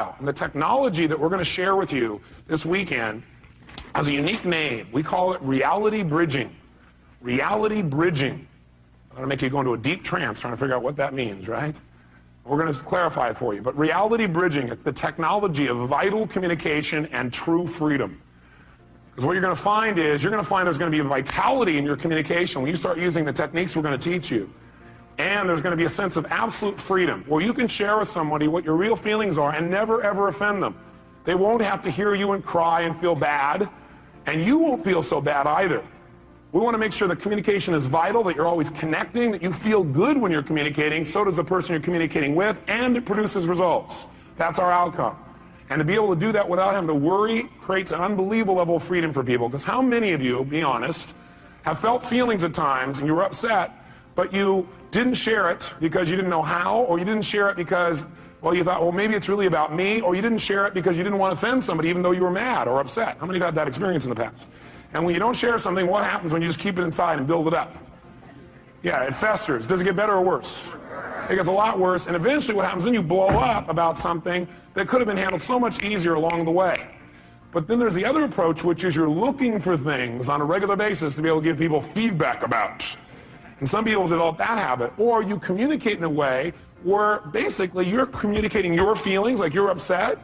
And the technology that we're going to share with you this weekend has a unique name. We call it reality bridging. Reality bridging. I'm going to make you go into a deep trance trying to figure out what that means, right? We're going to clarify it for you. But reality bridging, it's the technology of vital communication and true freedom. Because what you're going to find is, there's going to be a vitality in your communication when you start using the techniques we're going to teach you. And there's going to be a sense of absolute freedom where you can share with somebody what your real feelings are and never ever offend them. They won't have to hear you and cry and feel bad, and you won't feel so bad either. We want to make sure that communication is vital, that you're always connecting, that you feel good when you're communicating, so does the person you're communicating with, and it produces results. That's our outcome. And to be able to do that without having to worry creates an unbelievable level of freedom for people. Because how many of you, be honest, have felt feelings at times and you were upset, but you didn't share it because you didn't know how, or you didn't share it because, well, you thought, well, maybe it's really about me, or you didn't share it because you didn't want to offend somebody even though you were mad or upset. How many have had that experience in the past? And when you don't share something, what happens when you just keep it inside and build it up? Yeah, it festers. Does it get better or worse? It gets a lot worse, and eventually what happens, then you blow up about something that could have been handled so much easier along the way. But then there's the other approach, which is you're looking for things on a regular basis to be able to give people feedback about. And some people develop that habit. Or you communicate in a way where basically you're communicating your feelings, like you're upset,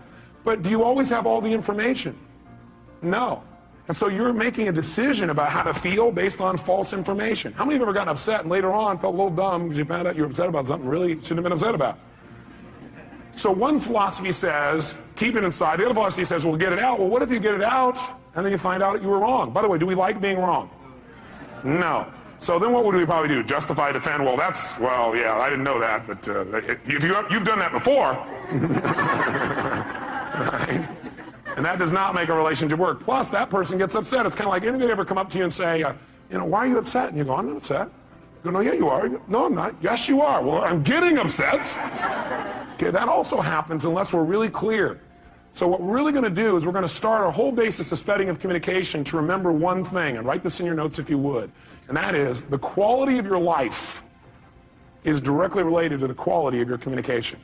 but do you always have all the information? No. And so you're making a decision about how to feel based on false information. How many of you have ever gotten upset and later on felt a little dumb because you found out you were upset about something really you shouldn't have been upset about? So one philosophy says, keep it inside. The other philosophy says, well, get it out. Well, what if you get it out and then you find out that you were wrong? By the way, do we like being wrong? No. So then what would we probably do? Justify, defend? Well, yeah, I didn't know that, but you've done that before. Right? And that does not make a relationship work. Plus, that person gets upset. It's kind of like anybody ever come up to you and say, why are you upset? And you go, I'm not upset. You go, no, yeah, you are. You go, no, I'm not. Yes, you are. Well, I'm getting upset. Okay, that also happens unless we're really clear. So what we're really going to do is we're going to start our whole basis of studying of communication to remember one thing, and write this in your notes if you would, and that is the quality of your life is directly related to the quality of your communication.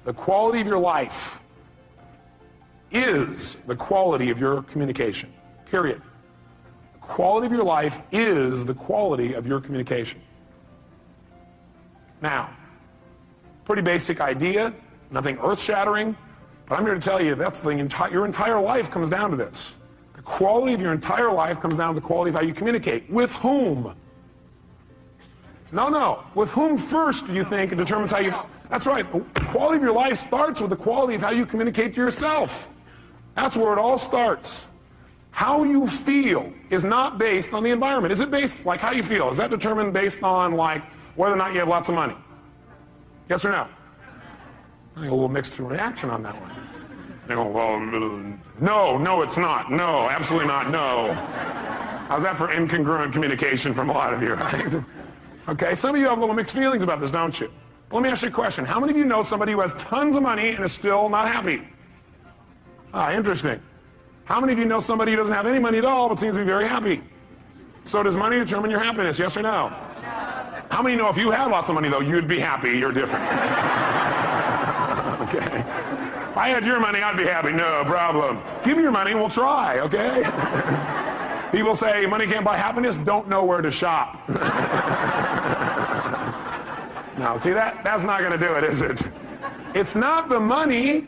The quality of your life is the quality of your communication, period. The quality of your life is the quality of your communication. Now, pretty basic idea, nothing earth-shattering, but I'm here to tell you that's your entire life comes down to this. The quality of your entire life comes down to the quality of how you communicate. With whom? No. With whom first do you think it determines how you... That's right. The quality of your life starts with the quality of how you communicate to yourself. That's where it all starts. How you feel is not based on the environment. Is it based, like how you feel, is that determined based on like whether or not you have lots of money? Yes or no? I got a little mixed reaction on that one. They go, well, no, it's not. No, absolutely not. No. How's that for incongruent communication from a lot of you, right? Okay, some of you have a little mixed feelings about this, don't you? But let me ask you a question. How many of you know somebody who has tons of money and is still not happy? Interesting. How many of you know somebody who doesn't have any money at all but seems to be very happy? So does money determine your happiness, yes or no? How many know if you had lots of money, though, you'd be happy? You're different. Okay. If I had your money, I'd be happy. No problem. Give me your money and we'll try, okay? People say money can't buy happiness, don't know where to shop. Now, see, that's not going to do it, is it? It's not the money.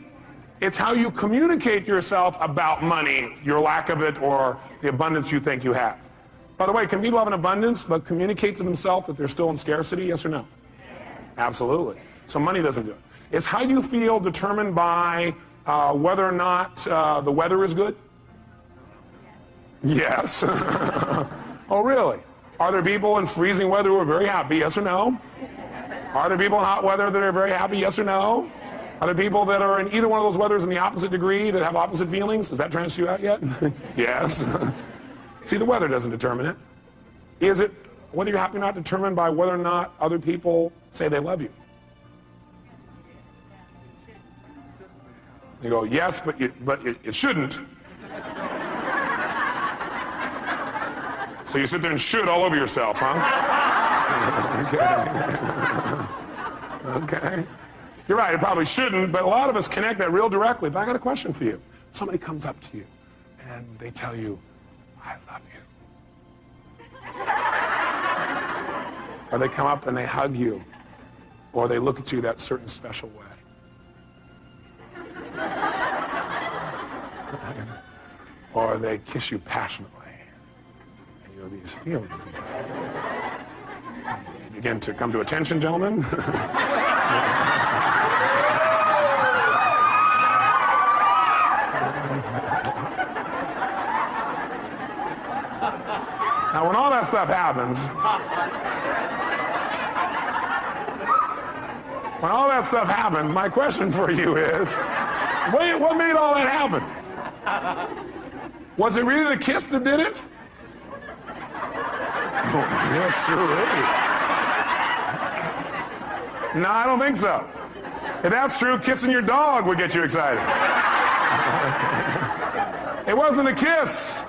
It's how you communicate to yourself about money, your lack of it, or the abundance you think you have. By the way, can people have an abundance but communicate to themselves that they're still in scarcity, yes or no? Yes. Absolutely. So money doesn't do it. Is how you feel determined by whether or not the weather is good? Yes. Oh, really? Are there people in freezing weather who are very happy, yes or no? Are there people in hot weather that are very happy, yes or no? Are there people that are in either one of those weathers in the opposite degree that have opposite feelings? Does that transfer you out yet? Yes. See, the weather doesn't determine it. Is it, whether you're happy or not, determined by whether or not other people say they love you? You go, yes, but it shouldn't. So you sit there and should all over yourself, huh? Okay. Okay. You're right, it probably shouldn't, but a lot of us connect that real directly. But I got a question for you. Somebody comes up to you and they tell you, I love you. Or they come up and they hug you. Or they look at you that certain special way. Or they kiss you passionately. And you have these feelings inside. You begin to come to attention, gentlemen. Now, when all that stuff happens, my question for you is, wait, what made all that happen? Was it really the kiss that did it? Oh, yes, sir. No, I don't think so. If that's true, kissing your dog would get you excited. It wasn't a kiss.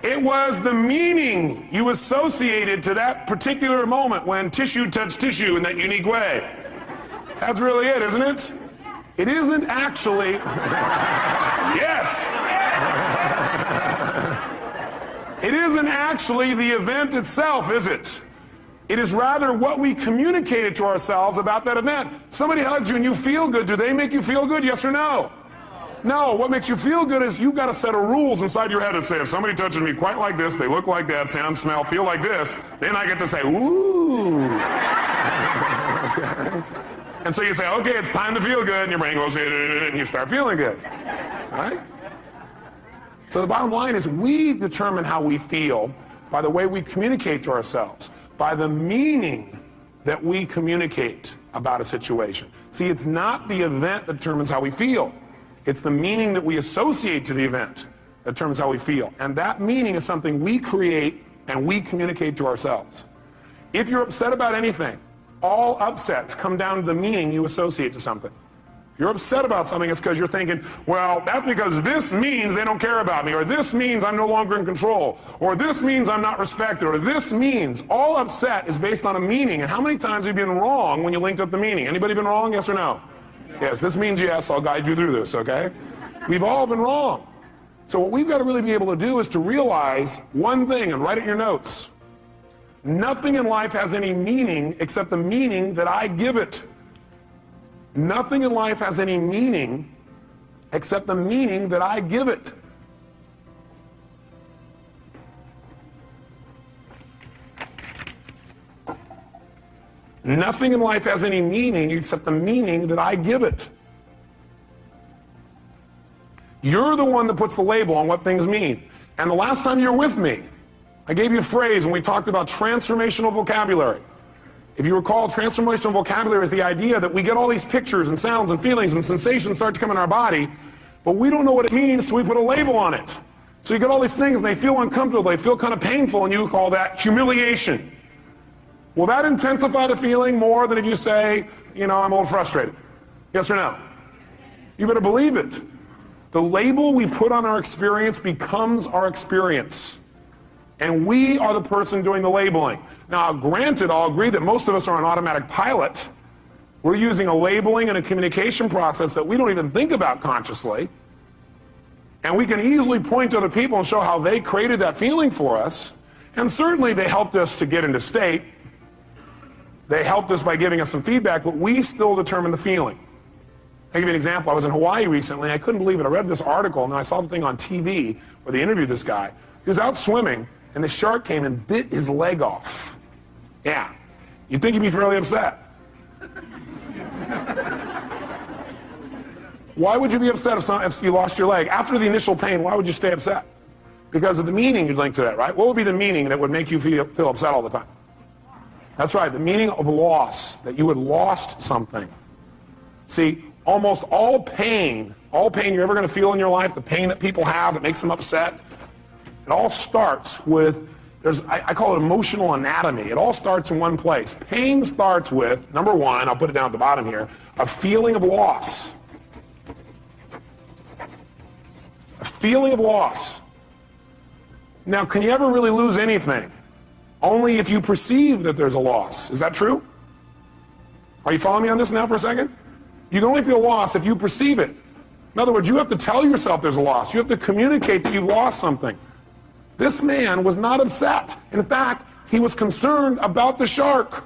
It was the meaning you associated to that particular moment when tissue touched tissue in that unique way. That's really it, isn't it? It isn't actually... Yes! It isn't actually the event itself, is it? It is rather what we communicated to ourselves about that event. Somebody hugs you and you feel good. Do they make you feel good, yes or no? No, what makes you feel good is you've got a set of rules inside your head that say if somebody touches me quite like this, they look like that, sound, smell, feel like this, then I get to say, ooh. Okay. And so you say, okay, it's time to feel good, and your brain goes, and you start feeling good. Right? So the bottom line is we determine how we feel by the way we communicate to ourselves, by the meaning that we communicate about a situation. See, it's not the event that determines how we feel. It's the meaning that we associate to the event that determines how we feel. And that meaning is something we create and we communicate to ourselves. If you're upset about anything, all upsets come down to the meaning you associate to something. If you're upset about something, it's because you're thinking, well, that's because this means they don't care about me, or this means I'm no longer in control, or this means I'm not respected, or this means. All upset is based on a meaning. And how many times have you been wrong when you linked up the meaning? Anybody been wrong, yes or no? Yes, this means yes, I'll guide you through this, okay? We've all been wrong. So what we've got to really be able to do is to realize one thing, and write it in your notes. Nothing in life has any meaning except the meaning that I give it. Nothing in life has any meaning except the meaning that I give it. Nothing in life has any meaning except the meaning that I give it. You're the one that puts the label on what things mean. And the last time you were with me, I gave you a phrase when we talked about transformational vocabulary. If you recall, transformational vocabulary is the idea that we get all these pictures and sounds and feelings and sensations start to come in our body, but we don't know what it means till we put a label on it. So you get all these things and they feel uncomfortable, they feel kind of painful, and you call that humiliation. Will that intensify the feeling more than if you say, you know, I'm a little frustrated? Yes or no? You better believe it. The label we put on our experience becomes our experience. And we are the person doing the labeling. Now, granted, I'll agree that most of us are on automatic pilot. We're using a labeling and a communication process that we don't even think about consciously. And we can easily point to other people and show how they created that feeling for us. And certainly they helped us to get into state. They helped us by giving us some feedback, but we still determine the feeling. I'll give you an example. I was in Hawaii recently. I couldn't believe it. I read this article, and then I saw the thing on TV where they interviewed this guy. He was out swimming, and the shark came and bit his leg off. Yeah. You'd think he'd be fairly upset. Why would you be upset if you lost your leg? After the initial pain, why would you stay upset? Because of the meaning you'd link to that, right? What would be the meaning that would make you feel upset all the time? That's right, the meaning of loss, that you had lost something. See, almost all pain you're ever going to feel in your life, the pain that people have that makes them upset, it all starts with, I call it emotional anatomy. It all starts in one place. Pain starts with, number one, I'll put it down at the bottom here, a feeling of loss. A feeling of loss. Now, can you ever really lose anything? Only if you perceive that there's a loss. Is that true? Are you following me on this now for a second? You can only feel loss if you perceive it. In other words, you have to tell yourself there's a loss. You have to communicate that you've lost something. This man was not upset. In fact, he was concerned about the shark.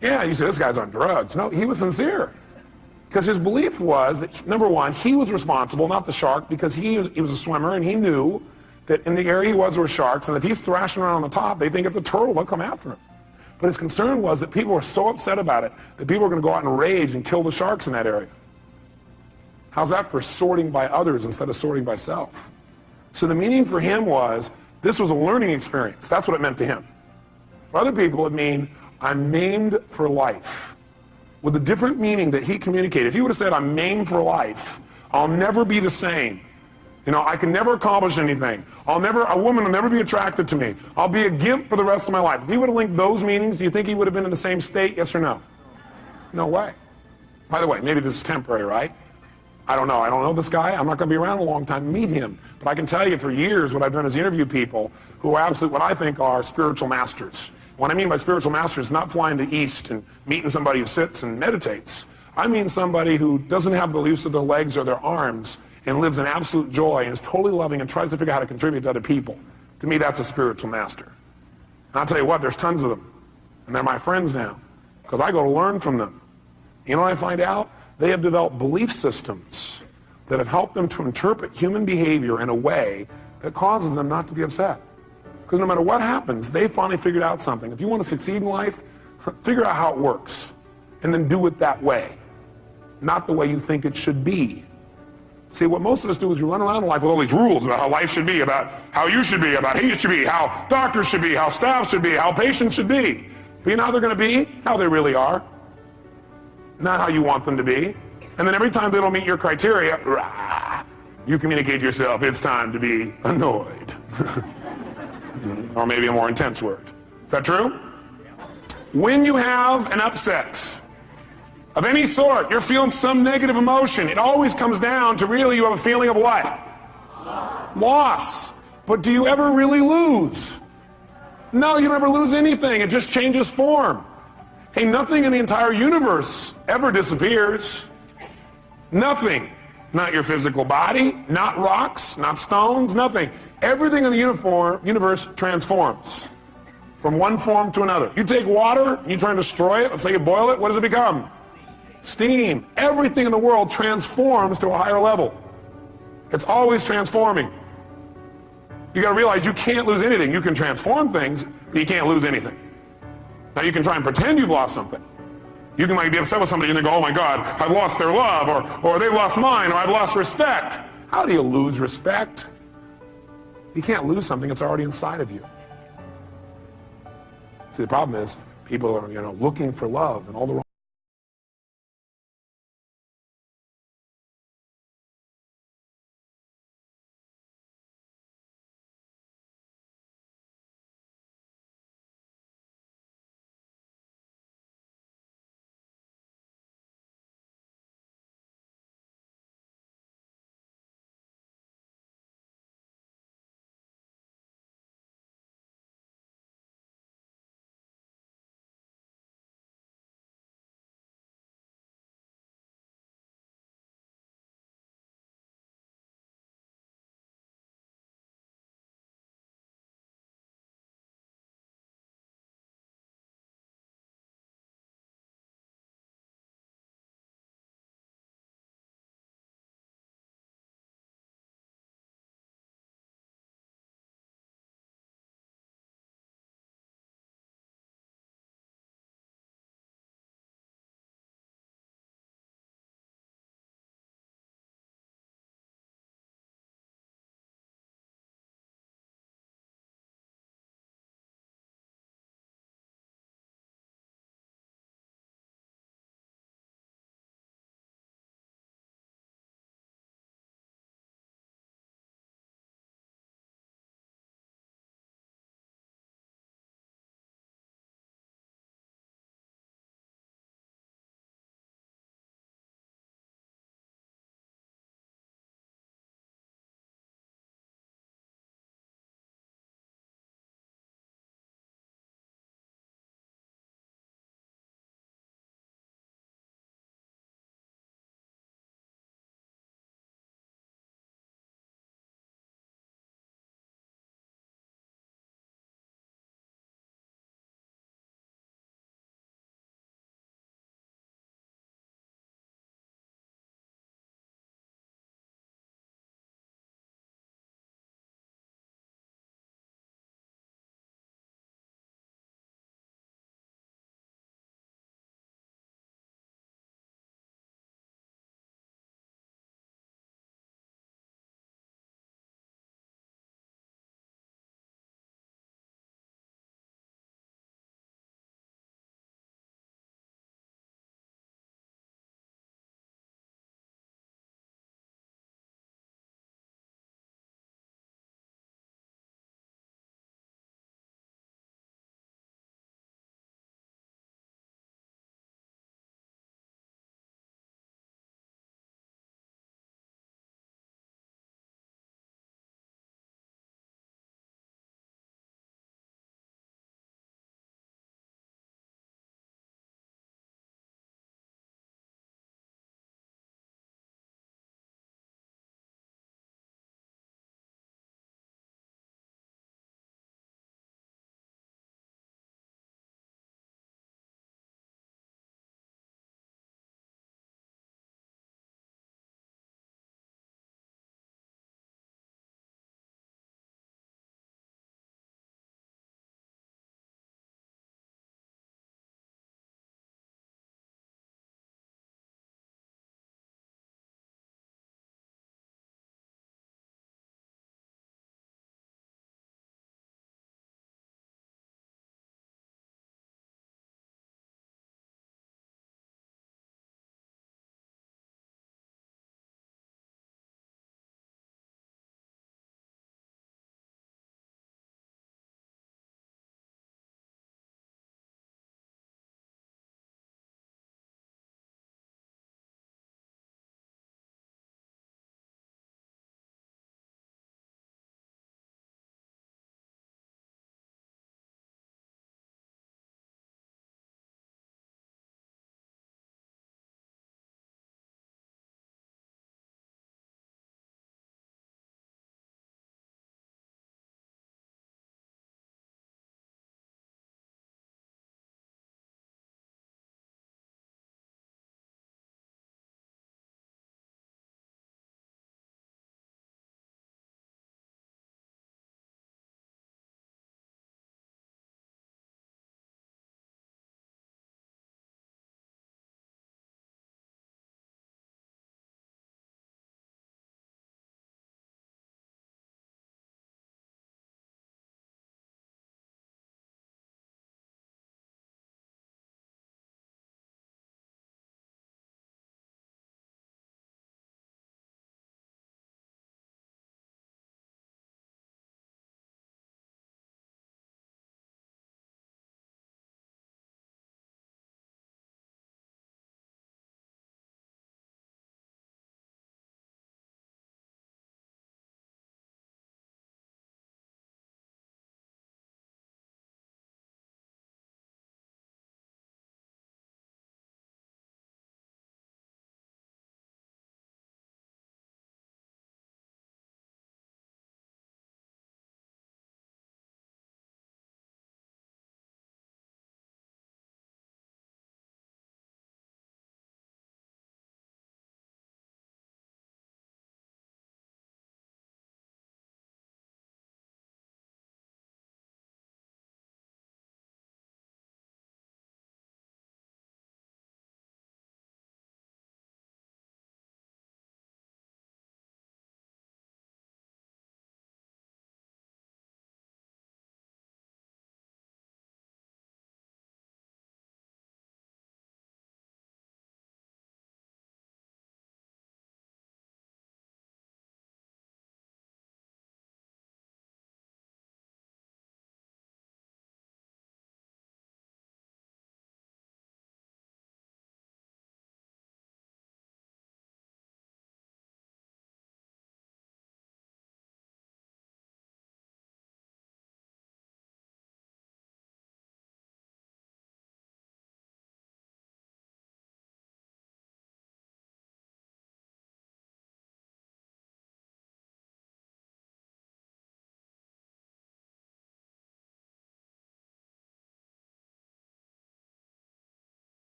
Yeah, you say, this guy's on drugs. No, he was sincere. Because his belief was that, number one, he was responsible, not the shark, because he was a swimmer and he knew that in the area he was there were sharks, and if he's thrashing around on the top, they think it's a turtle, they'll come after him. But his concern was that people were so upset about it that people were going to go out and rage and kill the sharks in that area. How's that for sorting by others instead of sorting by self? So the meaning for him was, this was a learning experience. That's what it meant to him. For other people, it mean, I'm maimed for life. With a different meaning that he communicated. If he would have said, I'm maimed for life, I'll never be the same. You know, I can never accomplish anything. A woman will never be attracted to me. I'll be a gimp for the rest of my life. If he would have linked those meanings, do you think he would have been in the same state, yes or no? No way. By the way, maybe this is temporary, right? I don't know. I don't know this guy. I'm not going to be around a long time to meet him. But I can tell you for years what I've done is interview people who are absolutely what I think are spiritual masters. What I mean by spiritual master is not flying to the east and meeting somebody who sits and meditates. I mean somebody who doesn't have the use of their legs or their arms and lives in absolute joy and is totally loving and tries to figure out how to contribute to other people. To me, that's a spiritual master. And I'll tell you what, there's tons of them. And they're my friends now because I go to learn from them. You know what I find out? They have developed belief systems that have helped them to interpret human behavior in a way that causes them not to be upset. Because no matter what happens, they finally figured out something. If you want to succeed in life, figure out how it works. And then do it that way. Not the way you think it should be. See, what most of us do is we run around in life with all these rules about how life should be, about how you should be, about he should be, how doctors should be, how staff should be, how patients should be. But you know how they're going to be? How they really are. Not how you want them to be. And then every time they don't meet your criteria, rah, you communicate to yourself, it's time to be annoyed. Or maybe a more intense word. Is that true? When you have an upset of any sort, you're feeling some negative emotion, it always comes down to really you have a feeling of what? Loss. But do you ever really lose? No, you never lose anything. It just changes form. Hey, nothing in the entire universe ever disappears. Nothing. Not your physical body, not rocks, not stones, nothing. Everything in the universe transforms from one form to another. You take water and you try and destroy it, let's say you boil it, what does it become? Steam. Everything in the world transforms to a higher level. It's always transforming. You got to realize you can't lose anything. You can transform things, but you can't lose anything. Now you can try and pretend you've lost something. You can like be upset with somebody and then go, oh my God, I've lost their love, or they've lost mine, or I've lost respect. How do you lose respect? You can't lose something that's already inside of you. See, the problem is people are, looking for love and all the wrong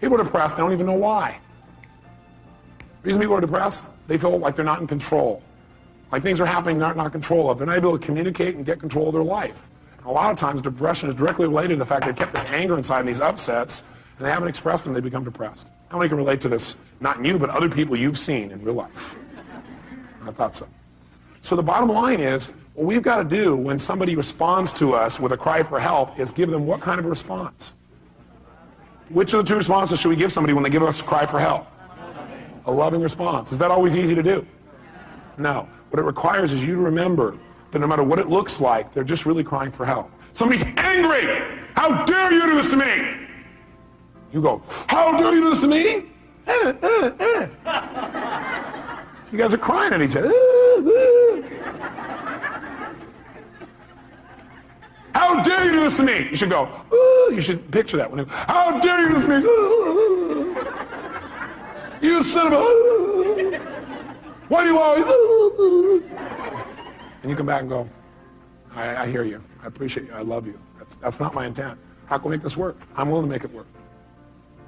People are depressed, they don't even know why. The reason people are depressed, they feel like they're not in control. Like things are happening they're not in control of. They're not able to communicate and get control of their life. And a lot of times depression is directly related to the fact they kept this anger inside and these upsets, and they haven't expressed them, they become depressed. How many can relate to this? Not you, but other people you've seen in real life. I thought so. So the bottom line is, what we've got to do when somebody responds to us with a cry for help is give them what kind of a response? Which of the two responses should we give somebody when they give us a cry for help? A loving response. Is that always easy to do? No. What it requires is you to remember that no matter what it looks like, they're just really crying for help. Somebody's angry! How dare you do this to me? You go, how dare you do this to me? You guys are crying at each other. How dare you do this to me? You should go, you should picture that. How dare you do this to me? You son of a... Why do you always... And you come back and go, I hear you. I appreciate you. I love you. That's not my intent. How can we make this work? I'm willing to make it work.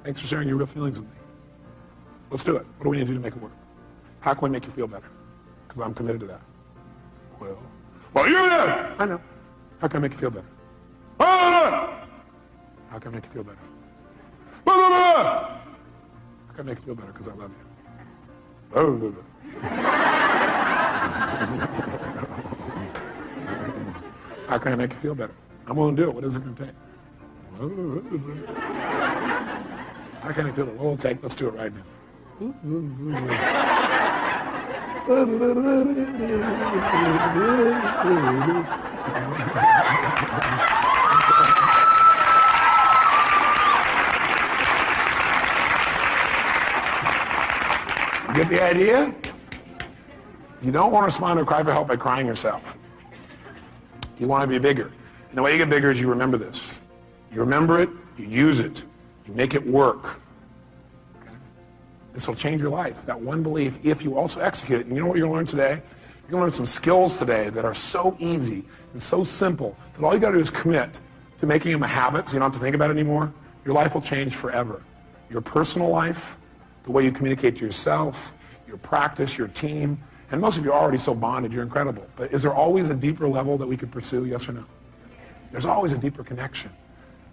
Thanks for sharing your real feelings with me. Let's do it. What do we need to do to make it work? How can we make you feel better? Because I'm committed to that. Well, you're there. I know. How can I make you feel better? How can I make you feel better? How can I make you feel better? Because I love you. How can I make you feel better? I'm willing to do it. What is it going to take? How can I feel it? What will it take? Let's do it right now. Get the idea? You don't want to respond to a cry for help by crying yourself. You want to be bigger. And the way you get bigger is you remember this. You remember it, you use it, you make it work. Okay? This will change your life. That one belief, if you also execute it. And you know what you're going to learn today? You're going to learn some skills today that are so easy and so simple that all you got to do is commit to making them a habit so you don't have to think about it anymore. Your life will change forever. Your personal life, the way you communicate to yourself, your practice, your team, and most of you are already so bonded, you're incredible. But is there always a deeper level that we could pursue, yes or no? There's always a deeper connection.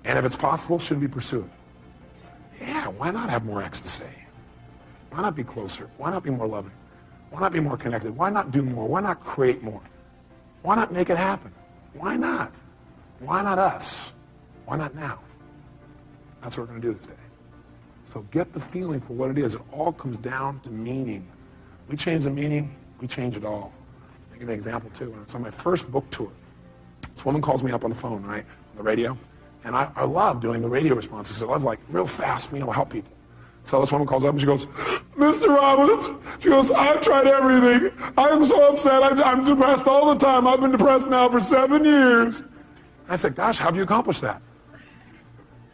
And if it's possible, should we pursue it? Yeah, why not have more ecstasy? Why not be closer? Why not be more loving? Why not be more connected? Why not do more? Why not create more? Why not make it happen? Why not? Why not us? Why not now? That's what we're going to do this day. So get the feeling for what it is. It all comes down to meaning. We change the meaning, we change it all. I'll give you an example too. When I was on my first book tour, this woman calls me up on the phone, right, on the radio, and I love doing the radio responses. I love like real fast, help people. So this woman calls up and she goes, Mr. Robbins, she goes, I've tried everything. I'm so upset. I'm depressed all the time. I've been depressed now for 7 years. I said, gosh, how have you accomplished that?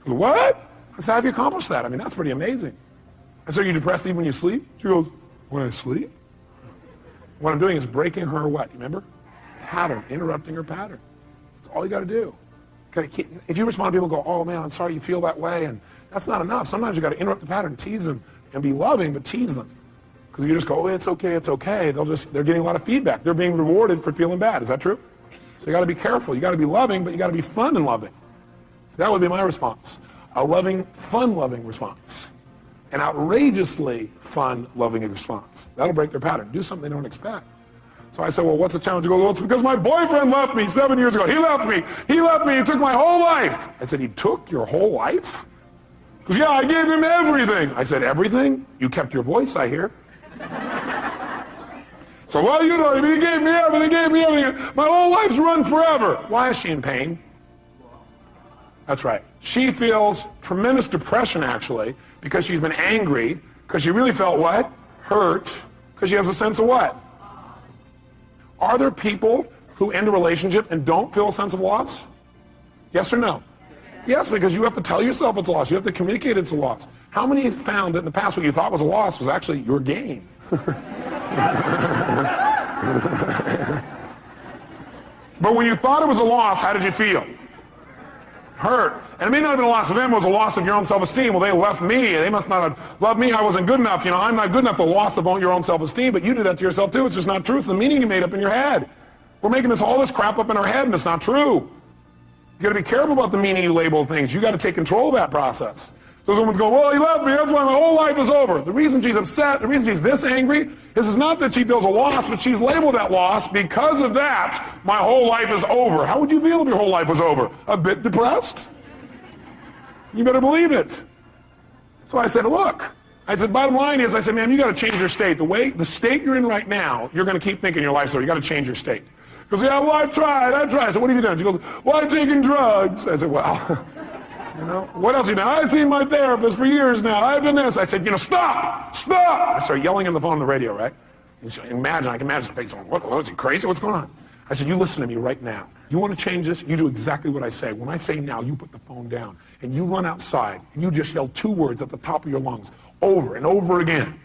She goes, what? I said, how have you accomplished that? I mean, that's pretty amazing. I said, are you depressed even when you sleep? She goes, when I sleep? What I'm doing is breaking her what? You remember? Pattern, interrupting her pattern. That's all you got to do. If you respond to people and go, oh man, I'm sorry you feel that way, and that's not enough. Sometimes you got to interrupt the pattern, tease them, and be loving, but tease them. Because if you just go, oh, it's okay, they're getting a lot of feedback. They're being rewarded for feeling bad. Is that true? So you got to be careful. You got to be loving, but you got to be fun and loving. So that would be my response. A loving, fun-loving response. An outrageously fun, loving response. That'll break their pattern. Do something they don't expect. So I said, well, what's the challenge? You go, well, it's because my boyfriend left me 7 years ago. He left me. He took my whole life. I said, he took your whole life? Because, yeah, I gave him everything. I said, everything? You kept your voice, I hear. So, well, you know, he gave me everything. My whole life's run forever. Why is she in pain? That's right. She feels tremendous depression, actually, because she's been angry, because she really felt what? Hurt, because she has a sense of what? Are there people who end a relationship and don't feel a sense of loss? Yes or no? Yes, because you have to tell yourself it's a loss. You have to communicate it's a loss. How many found that in the past what you thought was a loss was actually your gain? But when you thought it was a loss, how did you feel? Hurt. And it may not have been a loss of them, it was a loss of your own self-esteem. Well, they left me, they must not have loved me, I wasn't good enough, I'm not good enough, the loss of your own self-esteem, but you do that to yourself too. It's just not true. It's the meaning you made up in your head. We're making all this crap up in our head, and it's not true. You gotta be careful about the meaning you label things. You gotta take control of that process. So someone's going, well, he left me, that's why my whole life is over. The reason she's upset, the reason she's this angry, is not that she feels a loss, but she's labeled that loss. Because of that, my whole life is over. How would you feel if your whole life was over? A bit depressed? You better believe it. So I said, look, bottom line is, man, you gotta change your state. The state you're in right now, you're gonna keep thinking your life's over. You gotta change your state. He goes, yeah, well, I've tried. I said, what have you done? She goes, well, I've taken drugs. I said, well, what else have you done? I've seen my therapist for years now. I've done this. I said, stop! I started yelling on the phone on the radio, right? I can imagine the face going, what, is he crazy? What's going on? I said, you listen to me right now. You want to change this? You do exactly what I say. When I say now, you put the phone down, and you run outside, and you just yell 2 words at the top of your lungs, over and over again.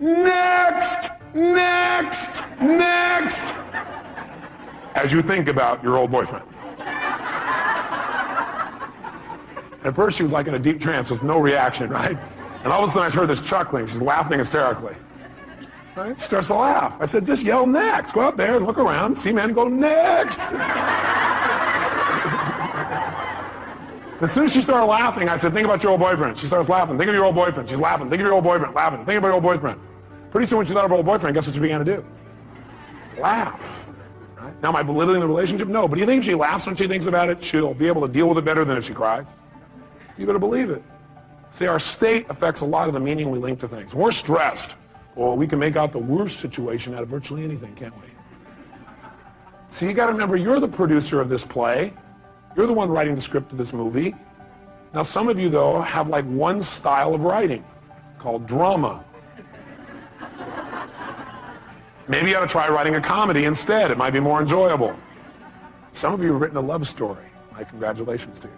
Next! Next! Next! As you think about your old boyfriend. At first she was like in a deep trance with no reaction, right? And all of a sudden I heard this chuckling. She's laughing hysterically. Right? She starts to laugh. I said, just yell next. Go out there and look around, see men, go next. As soon as she started laughing, I said, think about your old boyfriend. She starts laughing. Think of your old boyfriend. She's laughing. Think of your old boyfriend. Laughing. Think about your old boyfriend. Pretty soon when she thought of her old boyfriend, guess what she began to do? Laugh. Right? Now, am I belittling the relationship? No. But do you think if she laughs when she thinks about it, she'll be able to deal with it better than if she cries? You better believe it. See, our state affects a lot of the meaning we link to things. When we're stressed, well, we can make out the worst situation out of virtually anything, can't we? See, you got to remember, you're the producer of this play. You're the one writing the script of this movie. Now, some of you, though, have like one style of writing called drama. Maybe you ought to try writing a comedy instead. It might be more enjoyable. Some of you have written a love story. My congratulations to you.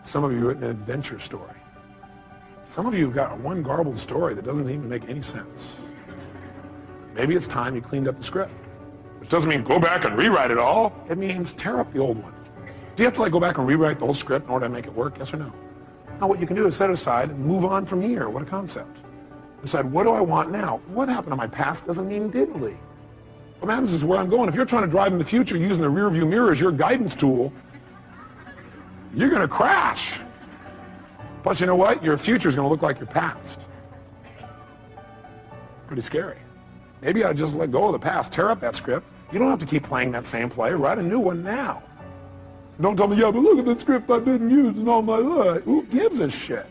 Some of you have written an adventure story. Some of you have got one garbled story that doesn't seem to make any sense. Maybe it's time you cleaned up the script. Which doesn't mean go back and rewrite it all. It means tear up the old one. Do you have to go back and rewrite the whole script in order to make it work? Yes or no? Now what you can do is set it aside and move on from here. What a concept. Decide, what do I want now? What happened to my past doesn't mean diddly. What matters is where I'm going. If you're trying to drive in the future using the rear view mirror as your guidance tool, you're going to crash. Plus, you know what? Your future is going to look like your past. Pretty scary. Maybe I'd just let go of the past, tear up that script. You don't have to keep playing that same play. Write a new one now. Don't tell me, yeah, but look at the script I didn't use in all my life. Who gives a shit?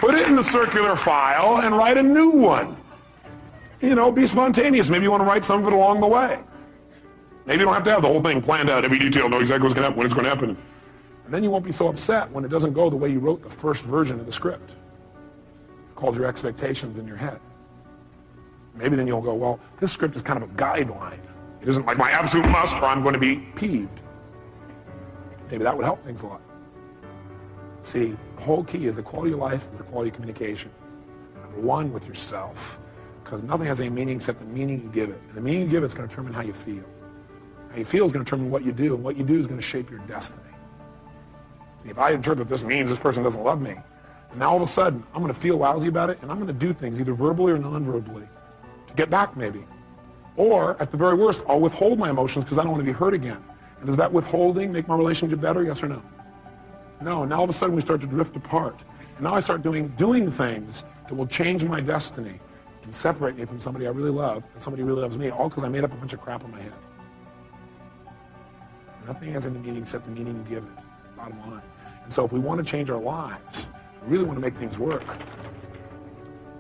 Put it in the circular file and write a new one. Be spontaneous. Maybe you want to write some of it along the way. Maybe you don't have to have the whole thing planned out, every detail, know exactly what's going to happen, when it's going to happen. And then you won't be so upset when it doesn't go the way you wrote the first version of the script. Called your expectations in your head. Maybe then you'll go, well, this script is kind of a guideline. It isn't like my absolute must or I'm going to be peeved. Maybe that would help things a lot. See, the whole key is the quality of life is the quality of communication. Number one, with yourself. Because nothing has any meaning except the meaning you give it. And the meaning you give it is going to determine how you feel. How you feel is going to determine what you do, and what you do is going to shape your destiny. See, if I interpret this means this person doesn't love me, and now all of a sudden I'm going to feel lousy about it, and I'm going to do things either verbally or non-verbally to get back maybe. Or, at the very worst, I'll withhold my emotions because I don't want to be hurt again. And does that withholding make my relationship better, yes or no? No, now all of a sudden we start to drift apart. And now I start doing things that will change my destiny and separate me from somebody I really love and somebody who really loves me, all because I made up a bunch of crap in my head. Nothing has any meaning except the meaning you give it, bottom line. And so if we want to change our lives, we really want to make things work,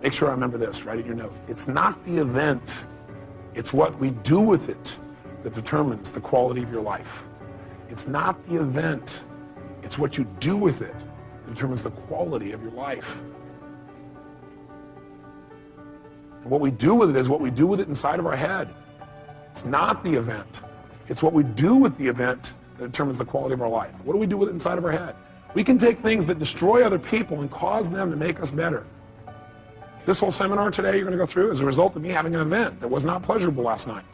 make sure I remember this, write it in your note. It's not the event, it's what we do with it that determines the quality of your life. It's not the event, it's what you do with it that determines the quality of your life. And what we do with it is what we do with it inside of our head. It's not the event. It's what we do with the event that determines the quality of our life. What do we do with it inside of our head? We can take things that destroy other people and cause them to make us better. This whole seminar today you're going to go through is a result of me having an event that was not pleasurable last night.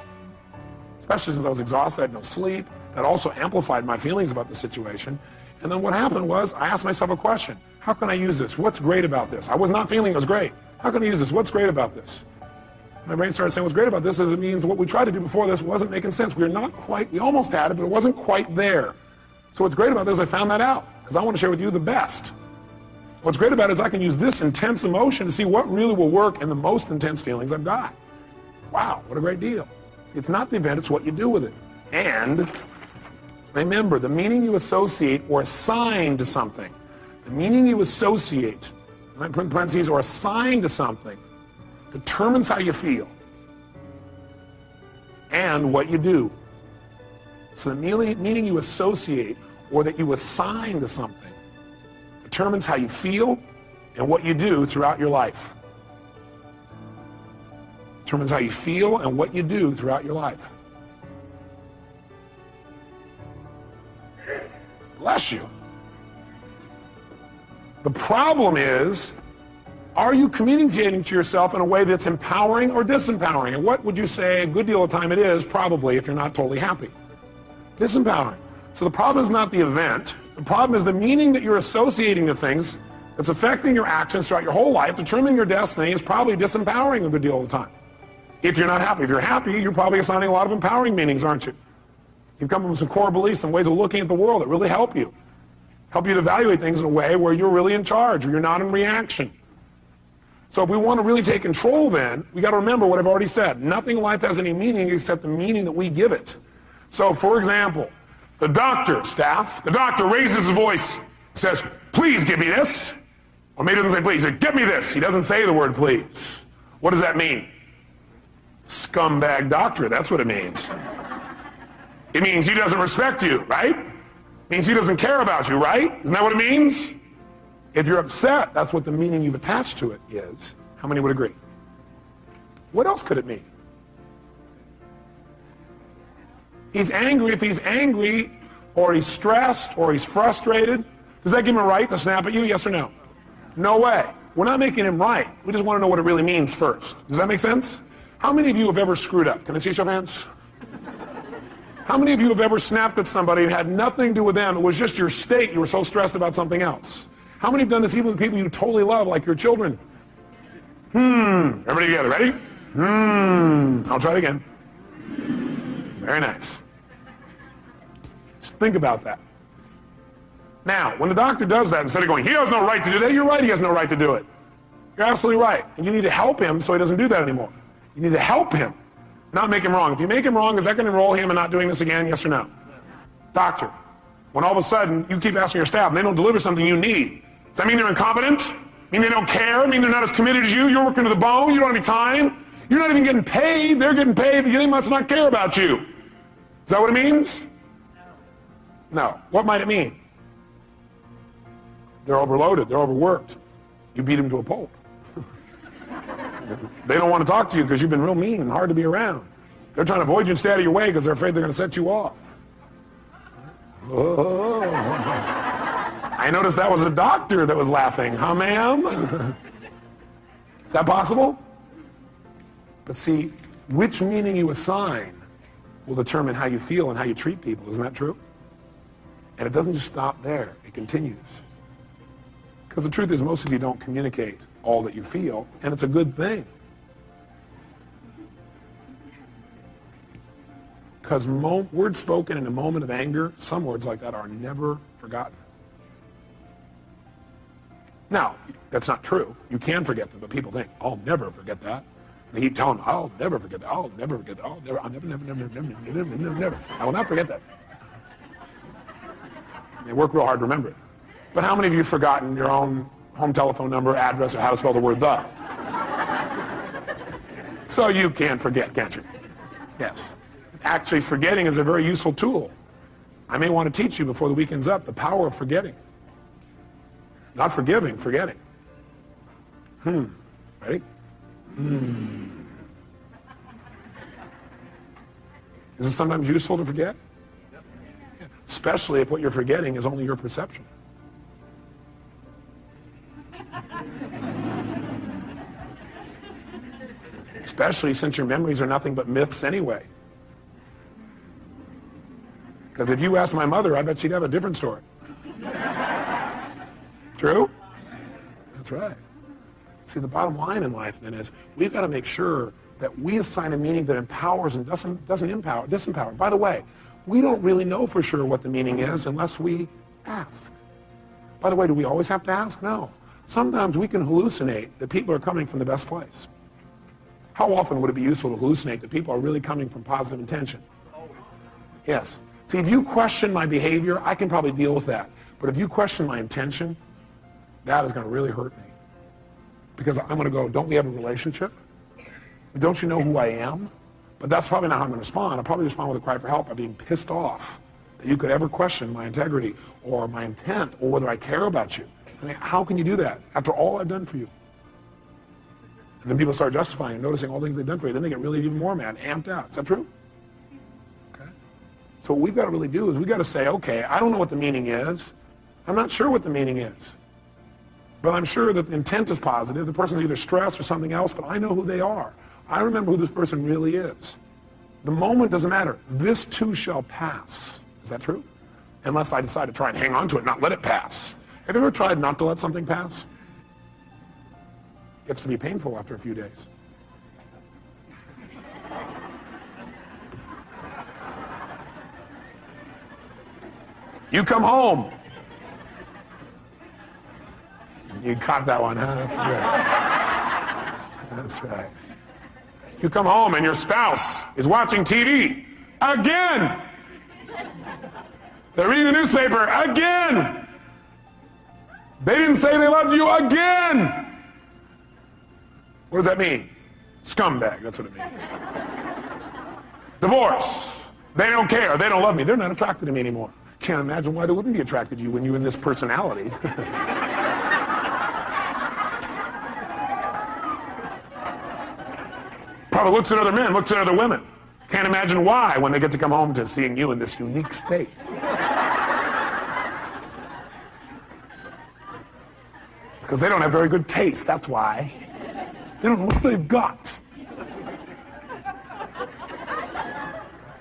Especially since I was exhausted, I had no sleep. That also amplified my feelings about the situation. And then what happened was I asked myself a question. How can I use this? What's great about this? I was not feeling it was great. How can I use this? What's great about this? My brain started saying what's great about this is it means what we tried to do before this wasn't making sense. We almost had it, but it wasn't quite there. So what's great about this, I found that out because I want to share with you the best. What's great about it is I can use this intense emotion to see what really will work in the most intense feelings I've got. Wow, what a great deal. See, it's not the event, it's what you do with it. And remember, the meaning you associate or assign to something, the meaning you associate, in parentheses, or assign to something, determines how you feel and what you do. So the meaning you associate or that you assign to something determines how you feel and what you do throughout your life. Determines how you feel and what you do throughout your life. Bless you. The problem is, are you communicating to yourself in a way that's empowering or disempowering? And what would you say a good deal of time it is, probably, if you're not totally happy? Disempowering. So the problem is not the event. The problem is the meaning that you're associating to things that's affecting your actions throughout your whole life, determining your destiny, is probably disempowering a good deal of the time. If you're not happy. If you're happy, you're probably assigning a lot of empowering meanings, aren't you? You've come up with some core beliefs and ways of looking at the world that really help you. Help you to evaluate things in a way where you're really in charge, or you're not in reaction. So if we want to really take control then, we got to remember what I've already said. Nothing in life has any meaning except the meaning that we give it. So for example, the doctor raises his voice, says, please give me this. Or maybe he doesn't say please, he says, get me this. He doesn't say the word please. What does that mean? Scumbag doctor, that's what it means. It means he doesn't respect you, right? It means he doesn't care about you, right? Isn't that what it means? If you're upset, that's what the meaning you've attached to it is. How many would agree? What else could it mean? He's angry. If he's angry, or he's stressed, or he's frustrated, does that give him a right to snap at you, yes or no? No way. We're not making him right. We just want to know what it really means first. Does that make sense? How many of you have ever screwed up? Can I see a show of hands? How many of you have ever snapped at somebody and had nothing to do with them? It was just your state. You were so stressed about something else. How many have done this even with people you totally love, like your children? Everybody together, ready? I'll try it again. Very nice. Just think about that. Now, when the doctor does that, instead of going, he has no right to do that, you're right, he has no right to do it. You're absolutely right. And you need to help him so he doesn't do that anymore. You need to help him, not make him wrong. If you make him wrong, is that going to enroll him in not doing this again, yes or no? Doctor, when all of a sudden you keep asking your staff and they don't deliver something you need, does that mean they're incompetent? Mean they don't care? Mean they're not as committed as you? You're working to the bone, you don't have any time? You're not even getting paid, they're getting paid, but they must not care about you. Is that what it means? No. What might it mean? They're overloaded, they're overworked. You beat them to a pulp. They don't want to talk to you because you've been real mean and hard to be around. They're trying to avoid you and stay out of your way because they're afraid they're going to set you off. Oh. I noticed that was a doctor that was laughing. Huh, ma'am? Is that possible? But see, which meaning you assign will determine how you feel and how you treat people. Isn't that true? And it doesn't just stop there. It continues. Because the truth is, most of you don't communicate all that you feel, and it's a good thing. Because words spoken in a moment of anger, some words like that are never forgotten. Now, that's not true. You can forget them, but people think, I'll never forget that. They keep telling them, I'll never forget that. I'll never forget that. I'll never. I will not forget that. They work real hard to remember it. But how many of you have forgotten your own home telephone number, address, or how to spell the word the? So you can forget, can't you? Yes. Actually, forgetting is a very useful tool. I may want to teach you before the weekend's up the power of forgetting. Not forgiving, forgetting. Ready? Is it sometimes useful to forget? Yeah. Especially if what you're forgetting is only your perception. Especially since your memories are nothing but myths anyway. Because if you ask my mother, I bet she'd have a different story. True? That's right. See, the bottom line in life then is we've got to make sure that we assign a meaning that empowers and doesn't disempower. By the way, we don't really know for sure what the meaning is unless we ask. By the way, do we always have to ask? No. Sometimes we can hallucinate that people are coming from the best place. How often would it be useful to hallucinate that people are really coming from positive intention? Yes. See, if you question my behavior, I can probably deal with that. But if you question my intention, that is going to really hurt me. Because I'm going to go, don't we have a relationship? Don't you know who I am? But that's probably not how I'm going to respond. I'll probably respond with a cry for help by being pissed off that you could ever question my integrity or my intent or whether I care about you. I mean, how can you do that after all I've done for you? And then people start justifying and noticing all the things they've done for you. Then they get really even more mad, amped out. Is that true? Okay. So what we've got to really do is we've got to say, okay, I don't know what the meaning is. I'm not sure what the meaning is. But I'm sure that the intent is positive. The person's either stressed or something else, but I know who they are. I remember who this person really is. The moment doesn't matter. This too shall pass. Is that true? Unless I decide to try and hang on to it, not let it pass. Have you ever tried not to let something pass? It gets to be painful after a few days. You come home. You caught that one, huh? That's good. That's right. You come home and your spouse is watching TV again. They're reading the newspaper again. They didn't say they loved you again. What does that mean? Scumbag, that's what it means. Divorce. They don't care. They don't love me. They're not attracted to me anymore. Can't imagine why they wouldn't be attracted to you when you're in this personality. Probably looks at other men, looks at other women. Can't imagine why when they get to come home to seeing you in this unique state. Because they don't have very good taste, that's why. They don't know what they've got.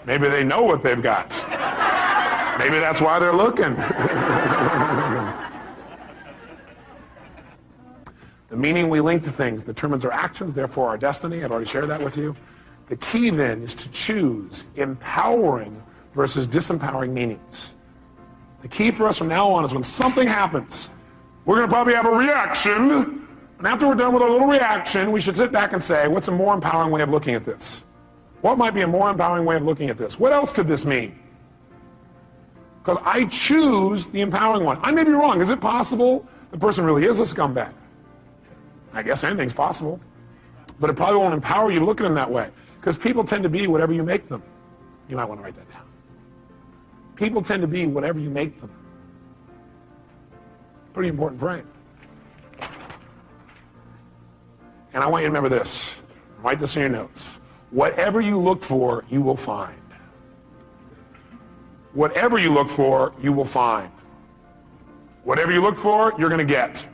Maybe they know what they've got. Maybe that's why they're looking. The meaning we link to things determines our actions, therefore our destiny. I've already shared that with you. The key then is to choose empowering versus disempowering meanings. The key for us from now on is when something happens, we're going to probably have a reaction. And after we're done with our little reaction, we should sit back and say, what's a more empowering way of looking at this? What might be a more empowering way of looking at this? What else could this mean? Because I choose the empowering one. I may be wrong. Is it possible the person really is a scumbag? I guess anything's possible. But it probably won't empower you to look at them that way. Because people tend to be whatever you make them. You might want to write that down. People tend to be whatever you make them. Pretty important frame. And I want you to remember this. Write this in your notes. Whatever you look for, you will find. Whatever you look for, you will find. Whatever you look for, you're going to get.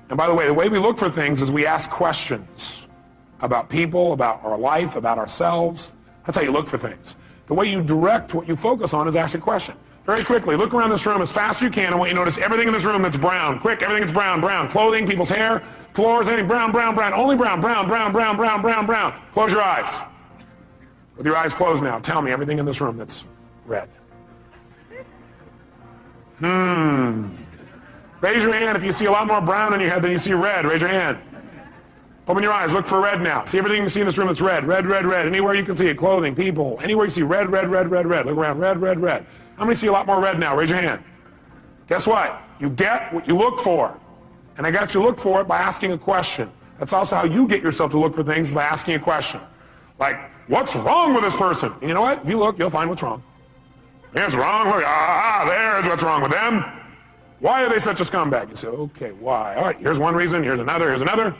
And by the way we look for things is we ask questions about people, about our life, about ourselves. That's how you look for things. The way you direct what you focus on is ask a question. Very quickly, look around this room as fast as you can. I want you to notice everything in this room that's brown. Quick, everything that's brown, brown. Clothing, people's hair, floors, anything brown, brown, brown. Only brown, brown, brown, brown, brown, brown, brown. Close your eyes. With your eyes closed now, tell me everything in this room that's red. Raise your hand if you see a lot more brown in your head than you see red. Raise your hand. Open your eyes. Look for red now. See everything you see in this room that's red. Red, red, red. Anywhere you can see it. Clothing, people. Anywhere you see red, red, red, red, red. Look around. Red, red, red. How many see a lot more red now? Raise your hand. Guess what? You get what you look for. And I got you to look for it by asking a question. That's also how you get yourself to look for things, by asking a question. Like, what's wrong with this person? And you know what? If you look, you'll find what's wrong. Here's wrong. Look, there's what's wrong with them. Why are they such a scumbag? You say, okay, why? All right, here's one reason, here's another, here's another.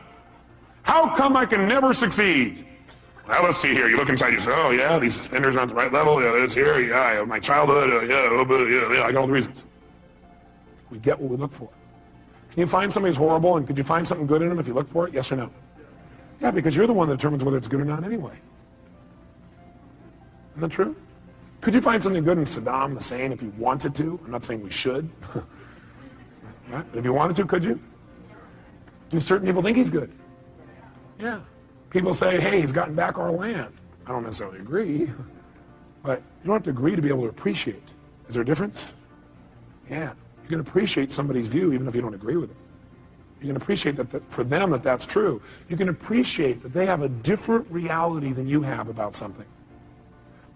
How come I can never succeed? Well, let's see here. You look inside, you say, oh, yeah, these suspenders aren't the right level. Yeah, it's here. Yeah, I have my childhood. Yeah, I got all the reasons. We get what we look for. Can you find somebody who's horrible, and could you find something good in them if you look for it? Yes or no? Yeah, because you're the one that determines whether it's good or not anyway. Isn't that true? Could you find something good in Saddam Hussein if you wanted to? I'm not saying we should. Right? If you wanted to, could you? Do certain people think he's good? Yeah. People say, hey, he's gotten back our land. I don't necessarily agree, but you don't have to agree to be able to appreciate. Is there a difference? Yeah. You can appreciate somebody's view even if you don't agree with it. You can appreciate that for them that's true. You can appreciate that they have a different reality than you have about something.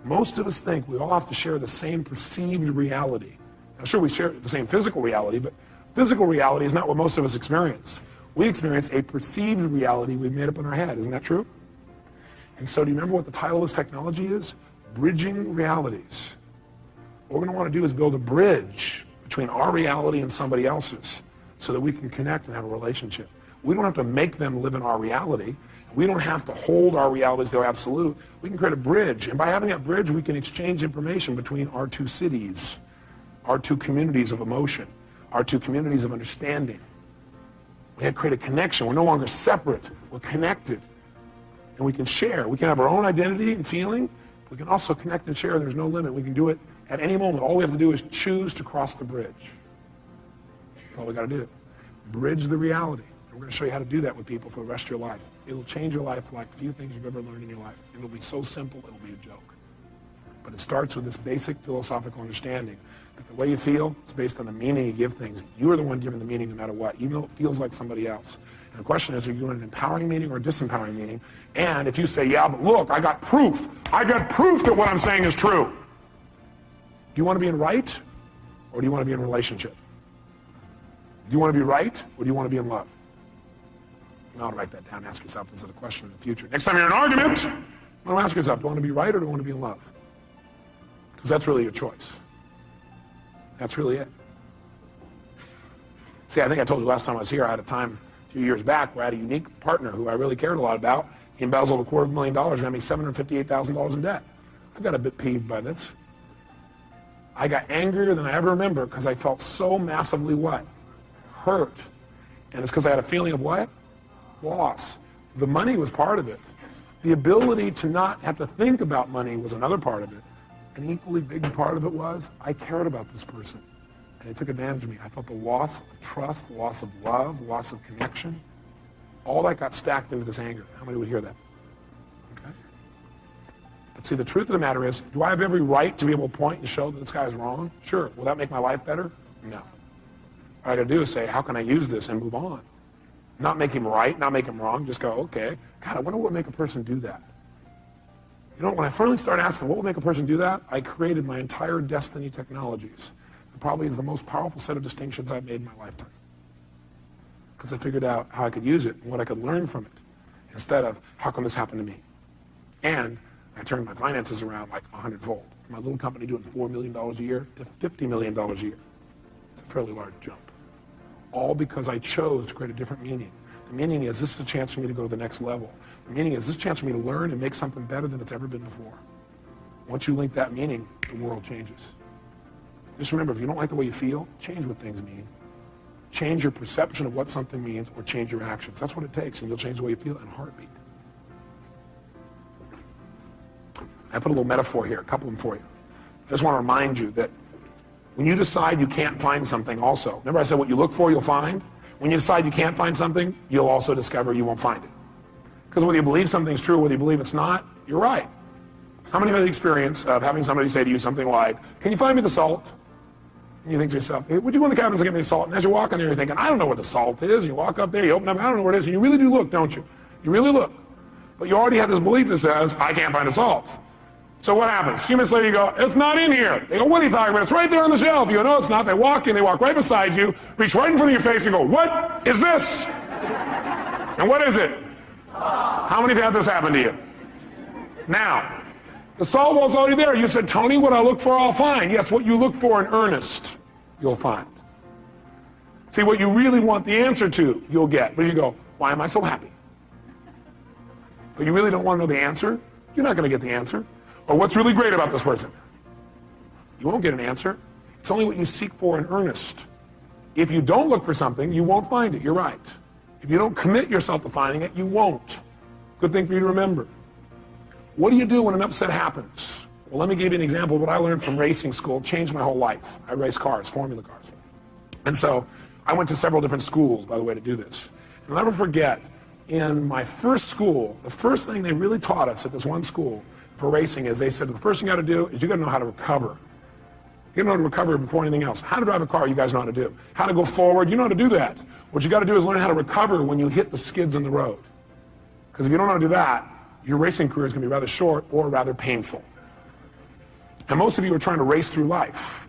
Most of us think we all have to share the same perceived reality. Now, sure, we share the same physical reality, but physical reality is not what most of us experience. We experience a perceived reality we've made up in our head. Isn't that true? And so do you remember what the title of this technology is? Bridging realities. What we're going to want to do is build a bridge between our reality and somebody else's so that we can connect and have a relationship. We don't have to make them live in our reality. We don't have to hold our reality as though absolute. We can create a bridge. And by having that bridge, we can exchange information between our two cities, our two communities of emotion, our two communities of understanding. We have created a connection. We're no longer separate. We're connected. And we can share. We can have our own identity and feeling. We can also connect and share. There's no limit. We can do it at any moment. All we have to do is choose to cross the bridge. That's all we got to do. Bridge the reality. And we're going to show you how to do that with people for the rest of your life. It'll change your life like few things you've ever learned in your life. It'll be so simple, it'll be a joke. But it starts with this basic philosophical understanding that the way you feel is based on the meaning you give things. You are the one giving the meaning no matter what, even though it feels like somebody else. And the question is, are you doing an empowering meaning or a disempowering meaning? And if you say, yeah, but look, I got proof. I got proof that what I'm saying is true. Do you want to be in right, or do you want to be in relationship? Do you want to be right, or do you want to be in love? You ought to write that down. Ask yourself this as a question in the future. Next time you're in an argument, you want to ask yourself, do I want to be right or do I want to be in love? Because that's really your choice. That's really it. See, I think I told you last time I was here, I had a time a few years back where I had a unique partner who I really cared a lot about. He embezzled $250,000 and had me $758,000 in debt. I got a bit peeved by this. I got angrier than I ever remember because I felt so massively what? Hurt. And it's because I had a feeling of what? Loss. The money was part of it. The ability to not have to think about money was another part of it. An equally big part of it was I cared about this person. And they took advantage of me. I felt the loss of trust, the loss of love, the loss of connection. All that got stacked into this anger. How many would hear that? Okay? But see, the truth of the matter is, do I have every right to be able to point and show that this guy is wrong? Sure. Will that make my life better? No. What I got to do is say, how can I use this and move on? Not make him right, not make him wrong, just go, okay. God, I wonder what would make a person do that. You know, when I finally started asking what would make a person do that, I created my entire Destiny Technologies. It probably is the most powerful set of distinctions I've made in my lifetime. Because I figured out how I could use it and what I could learn from it, instead of, how come this happened to me? And I turned my finances around like 100-fold. My little company doing $4 million a year to $50 million a year. It's a fairly large jump. All because I chose to create a different meaning. The meaning is, this is a chance for me to go to the next level. The meaning is, this is a chance for me to learn and make something better than it's ever been before. Once you link that meaning, the world changes. Just remember, if you don't like the way you feel, change what things mean. Change your perception of what something means, or change your actions. That's what it takes, and you'll change the way you feel in a heartbeat. I put a little metaphor here, a couple of them for you. I just want to remind you that when you decide you can't find something also, remember I said what you look for, you'll find? When you decide you can't find something, you'll also discover you won't find it. Because whether you believe something's true or whether you believe it's not, you're right. How many have had the experience of having somebody say to you something like, can you find me the salt? And you think to yourself, hey, would you go in the cabinets and get me the salt? And as you walk in there, you're thinking, I don't know where the salt is. You walk up there, you open up, I don't know where it is. And you really do look, don't you? You really look. But you already have this belief that says, I can't find the salt. So what happens? A few minutes later you go, it's not in here. They go, what are you talking about? It's right there on the shelf. You go, no, it's not. They walk in, they walk right beside you, reach right in front of your face and go, what is this? And what is it? How many have had this happen to you? Now, the salt wall's already there. You said, Tony, what I look for, I'll find. Yes, what you look for in earnest, you'll find. See, what you really want the answer to, you'll get. But you go, why am I so happy? But you really don't want to know the answer? You're not going to get the answer. Or what's really great about this person? You won't get an answer. It's only what you seek for in earnest. If you don't look for something, you won't find it. You're right. If you don't commit yourself to finding it, you won't. Good thing for you to remember. What do you do when an upset happens? Well, let me give you an example of what I learned from racing school. It changed my whole life. I race cars, formula cars. And so I went to several different schools, by the way, to do this. And I'll never forget, in my first school, the first thing they really taught us at this one school for racing is they said, the first thing you got to do is you got to know how to recover. You know how to recover before anything else. How to drive a car, you guys know how to do. How to go forward, you know how to do that. What you got to do is learn how to recover when you hit the skids in the road. Because if you don't know how to do that, your racing career is going to be rather short or rather painful. And most of you are trying to race through life.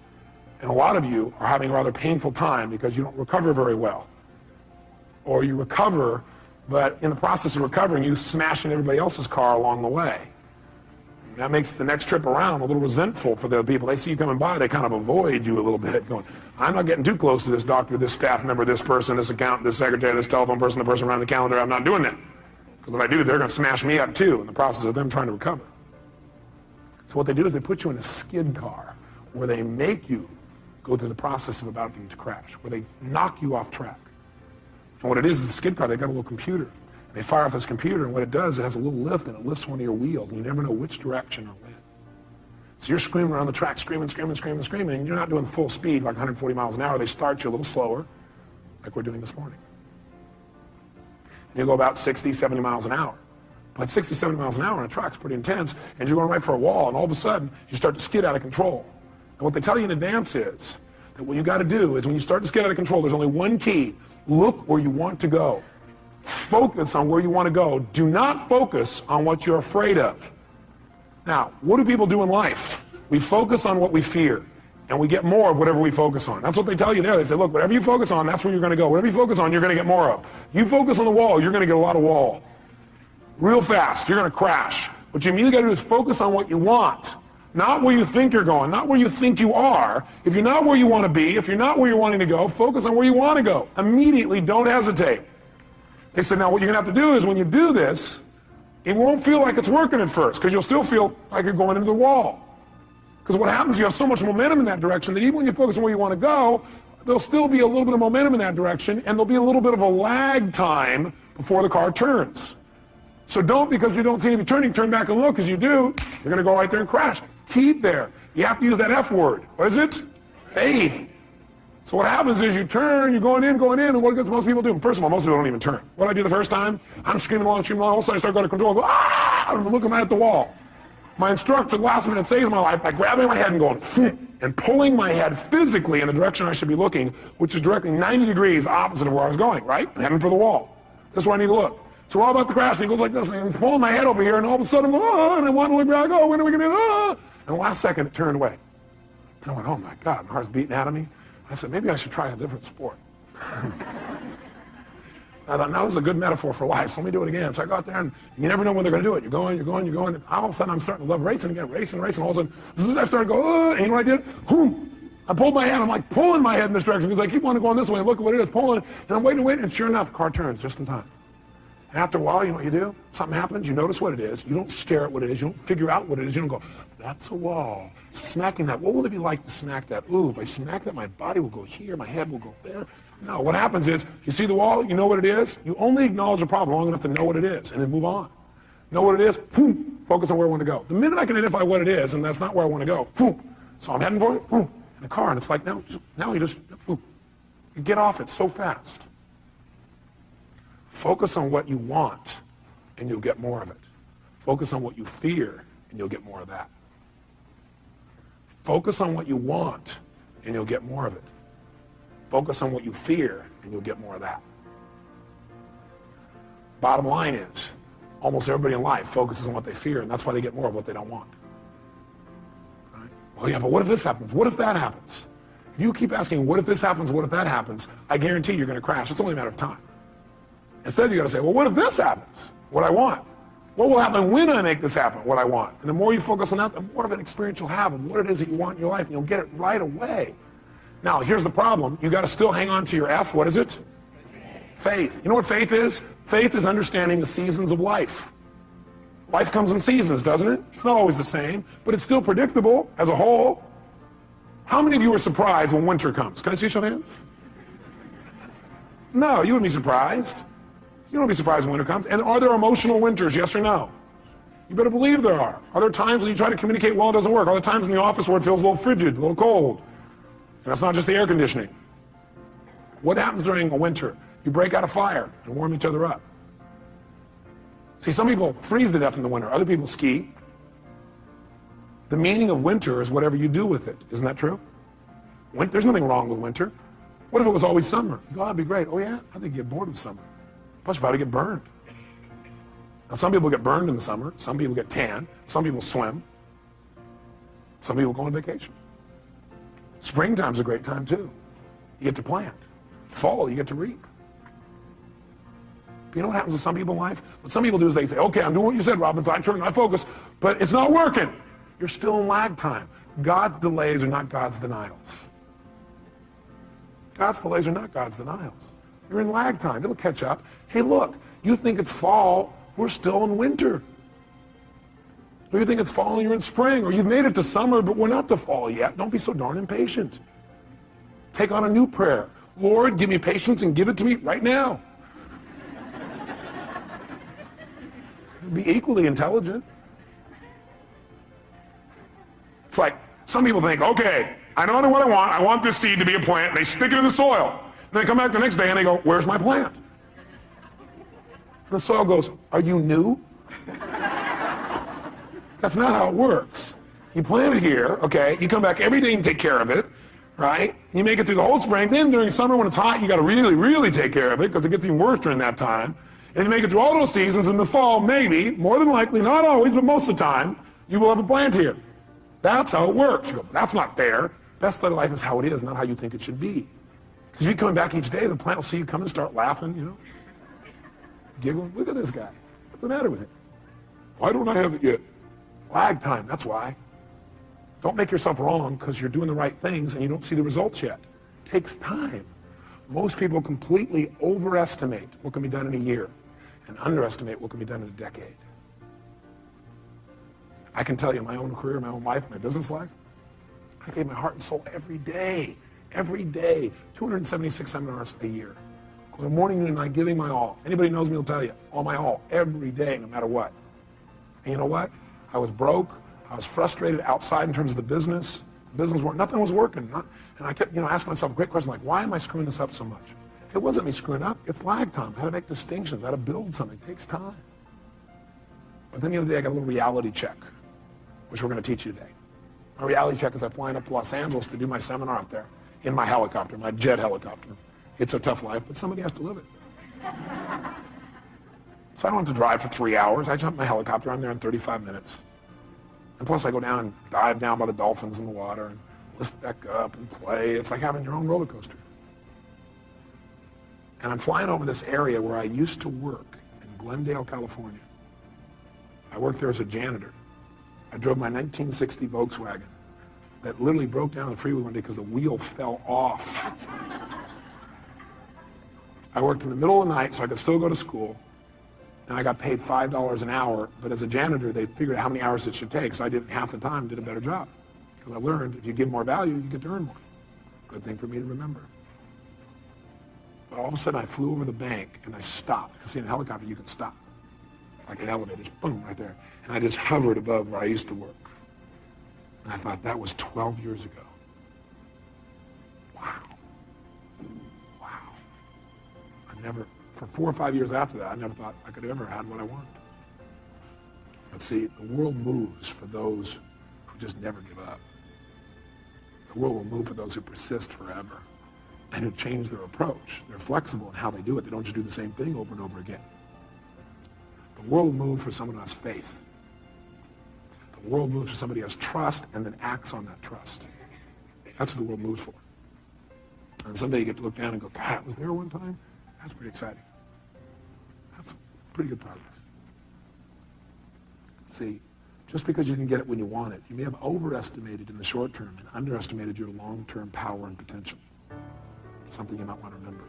And a lot of you are having a rather painful time because you don't recover very well. Or you recover, but in the process of recovering, you smash in everybody else's car along the way. And that makes the next trip around a little resentful for the people. They see you coming by, they kind of avoid you a little bit, going, I'm not getting too close to this doctor, this staff member, this person, this accountant, this secretary, this telephone person, the person around the calendar. I'm not doing that. Because if I do, they're going to smash me up too in the process of them trying to recover. So what they do is they put you in a skid car where they make you go through the process of about to crash, where they knock you off track. And what it is the skid car, they've got a little computer. They fire off this computer, and what it does, it has a little lift, and it lifts one of your wheels, and you never know which direction or when. So you're screaming around the track, screaming, and you're not doing full speed, like 140 miles an hour. They start you a little slower, like we're doing this morning. And you go about 60, 70 miles an hour. But 60, 70 miles an hour on a track's pretty intense, and you're going right for a wall, and all of a sudden, you start to skid out of control. And what they tell you in advance is that what you got to do is when you start to skid out of control, there's only one key. Look where you want to go. Focus on where you want to go. Do not focus on what you're afraid of. Now, what do people do in life? We focus on what we fear, and we get more of whatever we focus on. That's what they tell you there. They say, look, whatever you focus on, that's where you're going to go. Whatever you focus on, you're going to get more of. You focus on the wall, you're going to get a lot of wall. Real fast, you're going to crash. What you immediately got to do is focus on what you want. Not where you think you're going, not where you think you are. If you're not where you want to be, if you're not where you're wanting to go, focus on where you want to go. Immediately, don't hesitate. They said, now what you're going to have to do is when you do this, it won't feel like it's working at first because you'll still feel like you're going into the wall. Because what happens, you have so much momentum in that direction that even when you focus on where you want to go, there'll still be a little bit of momentum in that direction, and there'll be a little bit of a lag time before the car turns. So don't, because you don't see anybody turning, turn back and look, because you do, you're going to go right there and crash. Keep there. You have to use that F word. What is it? Faith. So what happens is you turn, you're going in, and what does most people do? First of all, most people don't even turn. What do I do the first time? I'm screaming along, all of a sudden I start going to control, I go, ah! I'm looking right at the wall. My instructor, the last minute saves my life by grabbing my head and going, and pulling my head physically in the direction I should be looking, which is directly 90 degrees opposite of where I was going, right? I'm heading for the wall. This is where I need to look. So we're all about to crash, and he goes like this, and he's pulling my head over here, and all of a sudden I'm going, oh, and I want to look back, oh, when are we going to do that? And the last second, it turned away. And I went, oh my God, my heart's beating out of me. I said, maybe I should try a different sport. I thought, now this is a good metaphor for life, so let me do it again. So I go out there, and you never know when they're going to do it. You're going. And all of a sudden, I'm starting to love racing again, racing. All of a sudden, I started to go, and you know what I did? I pulled my head. I'm like pulling my head in this direction because I keep wanting to go this way. Look at what it is, pulling. And I'm waiting, and sure enough, the car turns just in time. And after a while, you know what you do? Something happens, you notice what it is. You don't stare at what it is. You don't figure out what it is. You don't go, that's a wall. Smacking that. What will it be like to smack that? Ooh, if I smack that, my body will go here. My head will go there. No, what happens is, you see the wall, you know what it is. You only acknowledge a problem long enough to know what it is and then move on. Know what it is, focus on where I want to go. The minute I can identify what it is and that's not where I want to go, so I'm heading for it, in the car, and it's like, now you just, you get off it so fast. Focus on what you want, and you'll get more of it. Focus on what you fear, and you'll get more of that. Focus on what you want, and you'll get more of it. Focus on what you fear, and you'll get more of that. Bottom line is, almost everybody in life focuses on what they fear, and that's why they get more of what they don't want. Right? Well, yeah, but what if this happens? What if that happens? If you keep asking, what if this happens, what if that happens, I guarantee you're going to crash. It's only a matter of time. Instead, you got to say, well, what if this happens? What I want? What will happen when I make this happen? What I want? And the more you focus on that, the more of an experience you'll have of what it is that you want in your life, and you'll get it right away. Now, here's the problem. You got to still hang on to your F. What is it? Faith. You know what faith is? Faith is understanding the seasons of life. Life comes in seasons, doesn't it? It's not always the same, but it's still predictable as a whole. How many of you are surprised when winter comes? Can I see a show of hands? No, you wouldn't be surprised. You don't be surprised when winter comes. And are there emotional winters, yes or no? You better believe there are. Are there times when you try to communicate well, it doesn't work? Are there times in the office where it feels a little frigid, a little cold? And that's not just the air conditioning. What happens during a winter? You break out a fire and warm each other up. See, some people freeze to death in the winter. Other people ski. The meaning of winter is whatever you do with it. Isn't that true? There's nothing wrong with winter. What if it was always summer? You go, oh, that'd be great. Oh, yeah? I think you get bored with summer. Plus, you probably get burned. Now, some people get burned in the summer. Some people get tan. Some people swim. Some people go on vacation. Springtime's a great time, too. You get to plant. Fall, you get to reap. You know what happens to some people in life? What some people do is they say, okay, I'm doing what you said, Robbins. I turn my focus, but it's not working. You're still in lag time. God's delays are not God's denials. God's delays are not God's denials. You're in lag time. It'll catch up. Hey, look, you think it's fall. We're still in winter. Or you think it's fall and you're in spring. Or you've made it to summer, but we're not to fall yet. Don't be so darn impatient. Take on a new prayer. Lord, give me patience and give it to me right now. Be equally intelligent. It's like some people think, okay, I know what I want. I want this seed to be a plant. And they stick it in the soil. And they come back the next day and they go, where's my plant? And the soil goes, are you new? That's not how it works. You plant it here, okay? You come back every day and take care of it, right? You make it through the whole spring. Then during summer when it's hot, you got to really, really take care of it because it gets even worse during that time. And you make it through all those seasons. In the fall, maybe, more than likely, not always, but most of the time, you will have a plant here. That's how it works. You go, that's not fair. Best of life is how it is, not how you think it should be. Because if you're coming back each day, the plant will see you come and start laughing, you know, giggling. Look at this guy. What's the matter with him? Why don't I have it yet? Lag time, that's why. Don't make yourself wrong because you're doing the right things and you don't see the results yet. It takes time. Most people completely overestimate what can be done in a year and underestimate what can be done in a decade. I can tell you my own career, my own life, my business life, I gave my heart and soul every day, 276 seminars a year. Going morning, noon, and night, giving my all. Anybody knows me will tell you, all my all, every day, no matter what. And you know what? I was broke. I was frustrated outside in terms of the business. Nothing was working. And I kept, asking myself a great question like, why am I screwing this up so much? It wasn't me screwing up. It's lag time. I had to make distinctions. I had to build something. It takes time. But then the other day, I got a little reality check, which we're going to teach you today. My reality check is I'm flying up to Los Angeles to do my seminar out there in my helicopter, my jet helicopter. It's a tough life, but somebody has to live it. So I don't have to drive for 3 hours. I jump in my helicopter. I'm there in 35 minutes. And plus, I go down and dive down by the dolphins in the water and lift back up and play. It's like having your own roller coaster. And I'm flying over this area where I used to work in Glendale, California. I worked there as a janitor. I drove my 1960 Volkswagen that literally broke down on the freeway one day because the wheel fell off. I worked in the middle of the night so I could still go to school. And I got paid $5 an hour, but as a janitor, they figured out how many hours it should take, so I did it half the time and did a better job. Because I learned if you give more value, you get to earn more. Good thing for me to remember. But all of a sudden, I flew over the bank, and I stopped. Because see, in a helicopter, you can stop. Like an elevator, just boom, right there. And I just hovered above where I used to work. And I thought, that was 12 years ago. Wow. Wow. For 4 or 5 years after that, I never thought I could have ever had what I want. But see, the world moves for those who just never give up. The world will move for those who persist forever and who change their approach. They're flexible in how they do it. They don't just do the same thing over and over again. The world will move for someone who has faith. The world moves for somebody who has trust and then acts on that trust. That's what the world moves for. And someday you get to look down and go, God, was there one time? That's pretty exciting. That's pretty good progress. See, just because you can get it when you want it, you may have overestimated in the short term and underestimated your long-term power and potential. Something you might want to remember.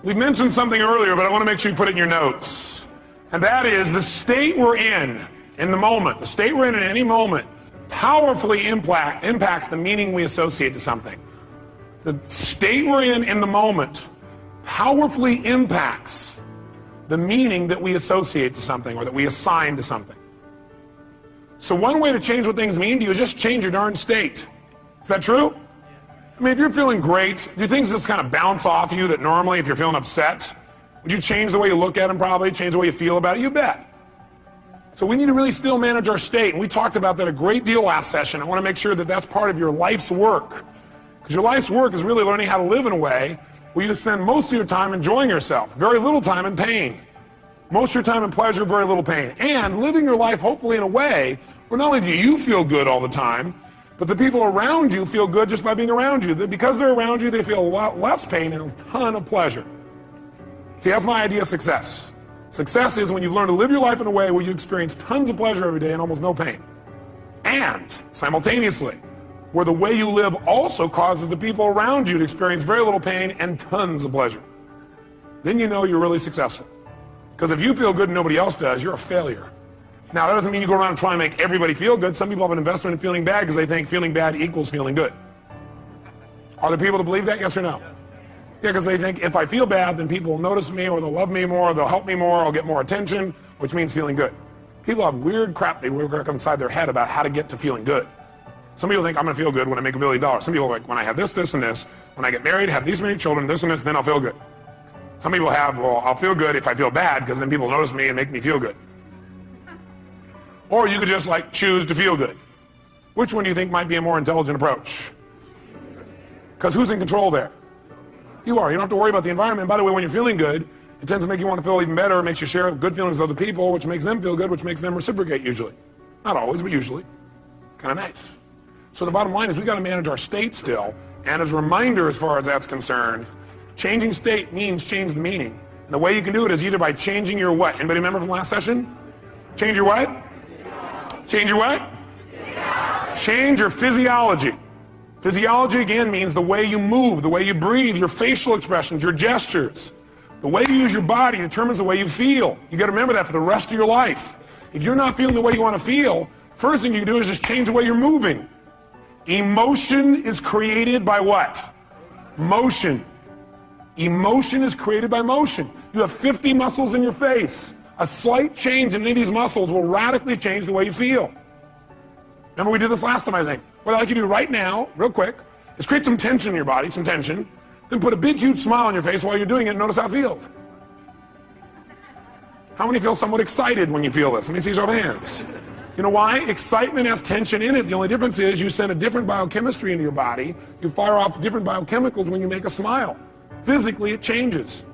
We mentioned something earlier, but I want to make sure you put it in your notes. And that is the state we're in in the moment, the state we're in at any moment, powerfully impacts the meaning we associate to something. The state we're in the moment powerfully impacts the meaning that we associate to something or that we assign to something. So one way to change what things mean to you is just change your darn state. Is that true? I mean, if you're feeling great, do things just kind of bounce off you that normally if you're feeling upset, would you change the way you look at them probably, change the way you feel about it? You bet. So we need to really still manage our state, and we talked about that a great deal last session. I want to make sure that that's part of your life's work, because your life's work is really learning how to live in a way where you spend most of your time enjoying yourself, very little time in pain. Most of your time in pleasure, very little pain. And living your life hopefully in a way where not only do you feel good all the time, but the people around you feel good just by being around you. Because they're around you, they feel a lot less pain and a ton of pleasure. See, that's my idea of success. Success is when you've learned to live your life in a way where you experience tons of pleasure every day and almost no pain. And simultaneously, where the way you live also causes the people around you to experience very little pain and tons of pleasure. Then you know you're really successful. Because if you feel good and nobody else does, you're a failure. Now, that doesn't mean you go around and try and make everybody feel good. Some people have an investment in feeling bad because they think feeling bad equals feeling good. Are there people that believe that, yes or no? Yeah, because they think if I feel bad, then people will notice me, or they'll love me more, or they'll help me more, or I'll get more attention, which means feeling good. People have weird crap they work inside their head about how to get to feeling good. Some people think I'm going to feel good when I make $1 million. Some people are like, when I have this, this, and this, when I get married, have these many children, this and this, then I'll feel good. Some people have, well, I'll feel good if I feel bad, because then people notice me and make me feel good. Or you could just like choose to feel good. Which one do you think might be a more intelligent approach? Because who's in control there? You are. You don't have to worry about the environment. By the way, when you're feeling good, it tends to make you want to feel even better. It makes you share good feelings with other people, which makes them feel good, which makes them reciprocate usually. Not always, but usually. Kind of nice. So the bottom line is we got to manage our state still. And as a reminder, as far as that's concerned, changing state means change the meaning. And the way you can do it is either by changing your what? Anybody remember from last session? Change your what? Change your what? Change your physiology. Physiology, again, means the way you move, the way you breathe, your facial expressions, your gestures. The way you use your body determines the way you feel. You got to remember that for the rest of your life. If you're not feeling the way you want to feel, first thing you do is just change the way you're moving. Emotion is created by what? Motion. Emotion is created by motion. You have 50 muscles in your face. A slight change in any of these muscles will radically change the way you feel. Remember we did this last time, I think. What I'd like you to do right now, real quick, is create some tension in your body, some tension, then put a big, huge smile on your face while you're doing it and notice how it feels. How many feel somewhat excited when you feel this? Let me see your hands. You know why? Excitement has tension in it. The only difference is you send a different biochemistry into your body. You fire off different biochemicals when you make a smile. Physically, it changes.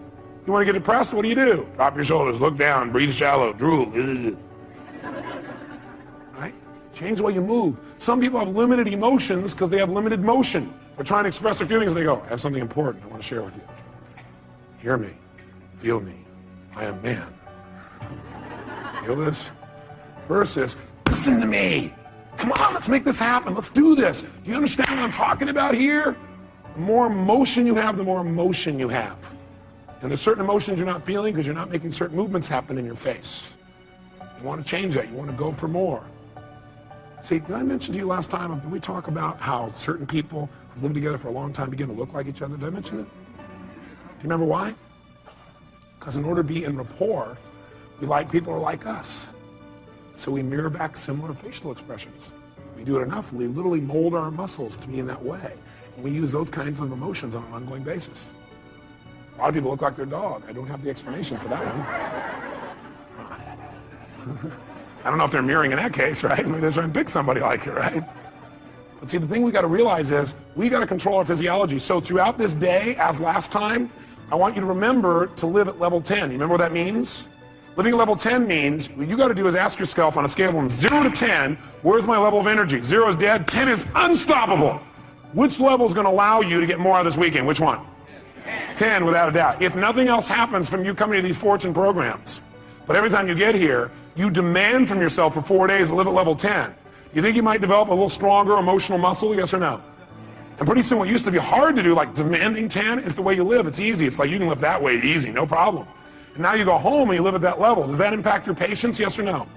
You want to get depressed? What do? Drop your shoulders, look down, breathe shallow, drool. Right? Change the way you move. Some people have limited emotions because they have limited motion. They're trying to express their feelings and they go, I have something important I want to share with you. Hear me. Feel me. I am man. Feel this? Versus, listen to me. Come on, let's make this happen. Let's do this. Do you understand what I'm talking about here? The more emotion you have, the more emotion you have. And there's certain emotions you're not feeling because you're not making certain movements happen in your face. You want to change that. You want to go for more. See, did I mention to you last time, did we talk about how certain people who live together for a long time begin to look like each other? Did I mention it? Do you remember why? Because in order to be in rapport, we like people who are like us. So we mirror back similar facial expressions. We do it enough, we literally mold our muscles to be in that way. And we use those kinds of emotions on an ongoing basis. A lot of people look like their dog. I don't have the explanation for that one. I don't know if they're mirroring in that case, right? Maybe they're trying to pick somebody like it, right? But see, the thing we got to realize is we got to control our physiology. So throughout this day, as last time, I want you to remember to live at level 10. You remember what that means? Living at level 10 means what you got to do is ask yourself on a scale from 0 to 10, where's my level of energy? 0 is dead, 10 is unstoppable. Which level is going to allow you to get more out of this weekend? Which one? 10, without a doubt. If nothing else happens from you coming to these fortune programs, but every time you get here, you demand from yourself for 4 days to live at level 10. You think you might develop a little stronger emotional muscle, yes or no? And pretty soon what used to be hard to do, like demanding 10, is the way you live. It's easy. It's like you can live that way easy, no problem. And now you go home and you live at that level. Does that impact your patience, yes or no?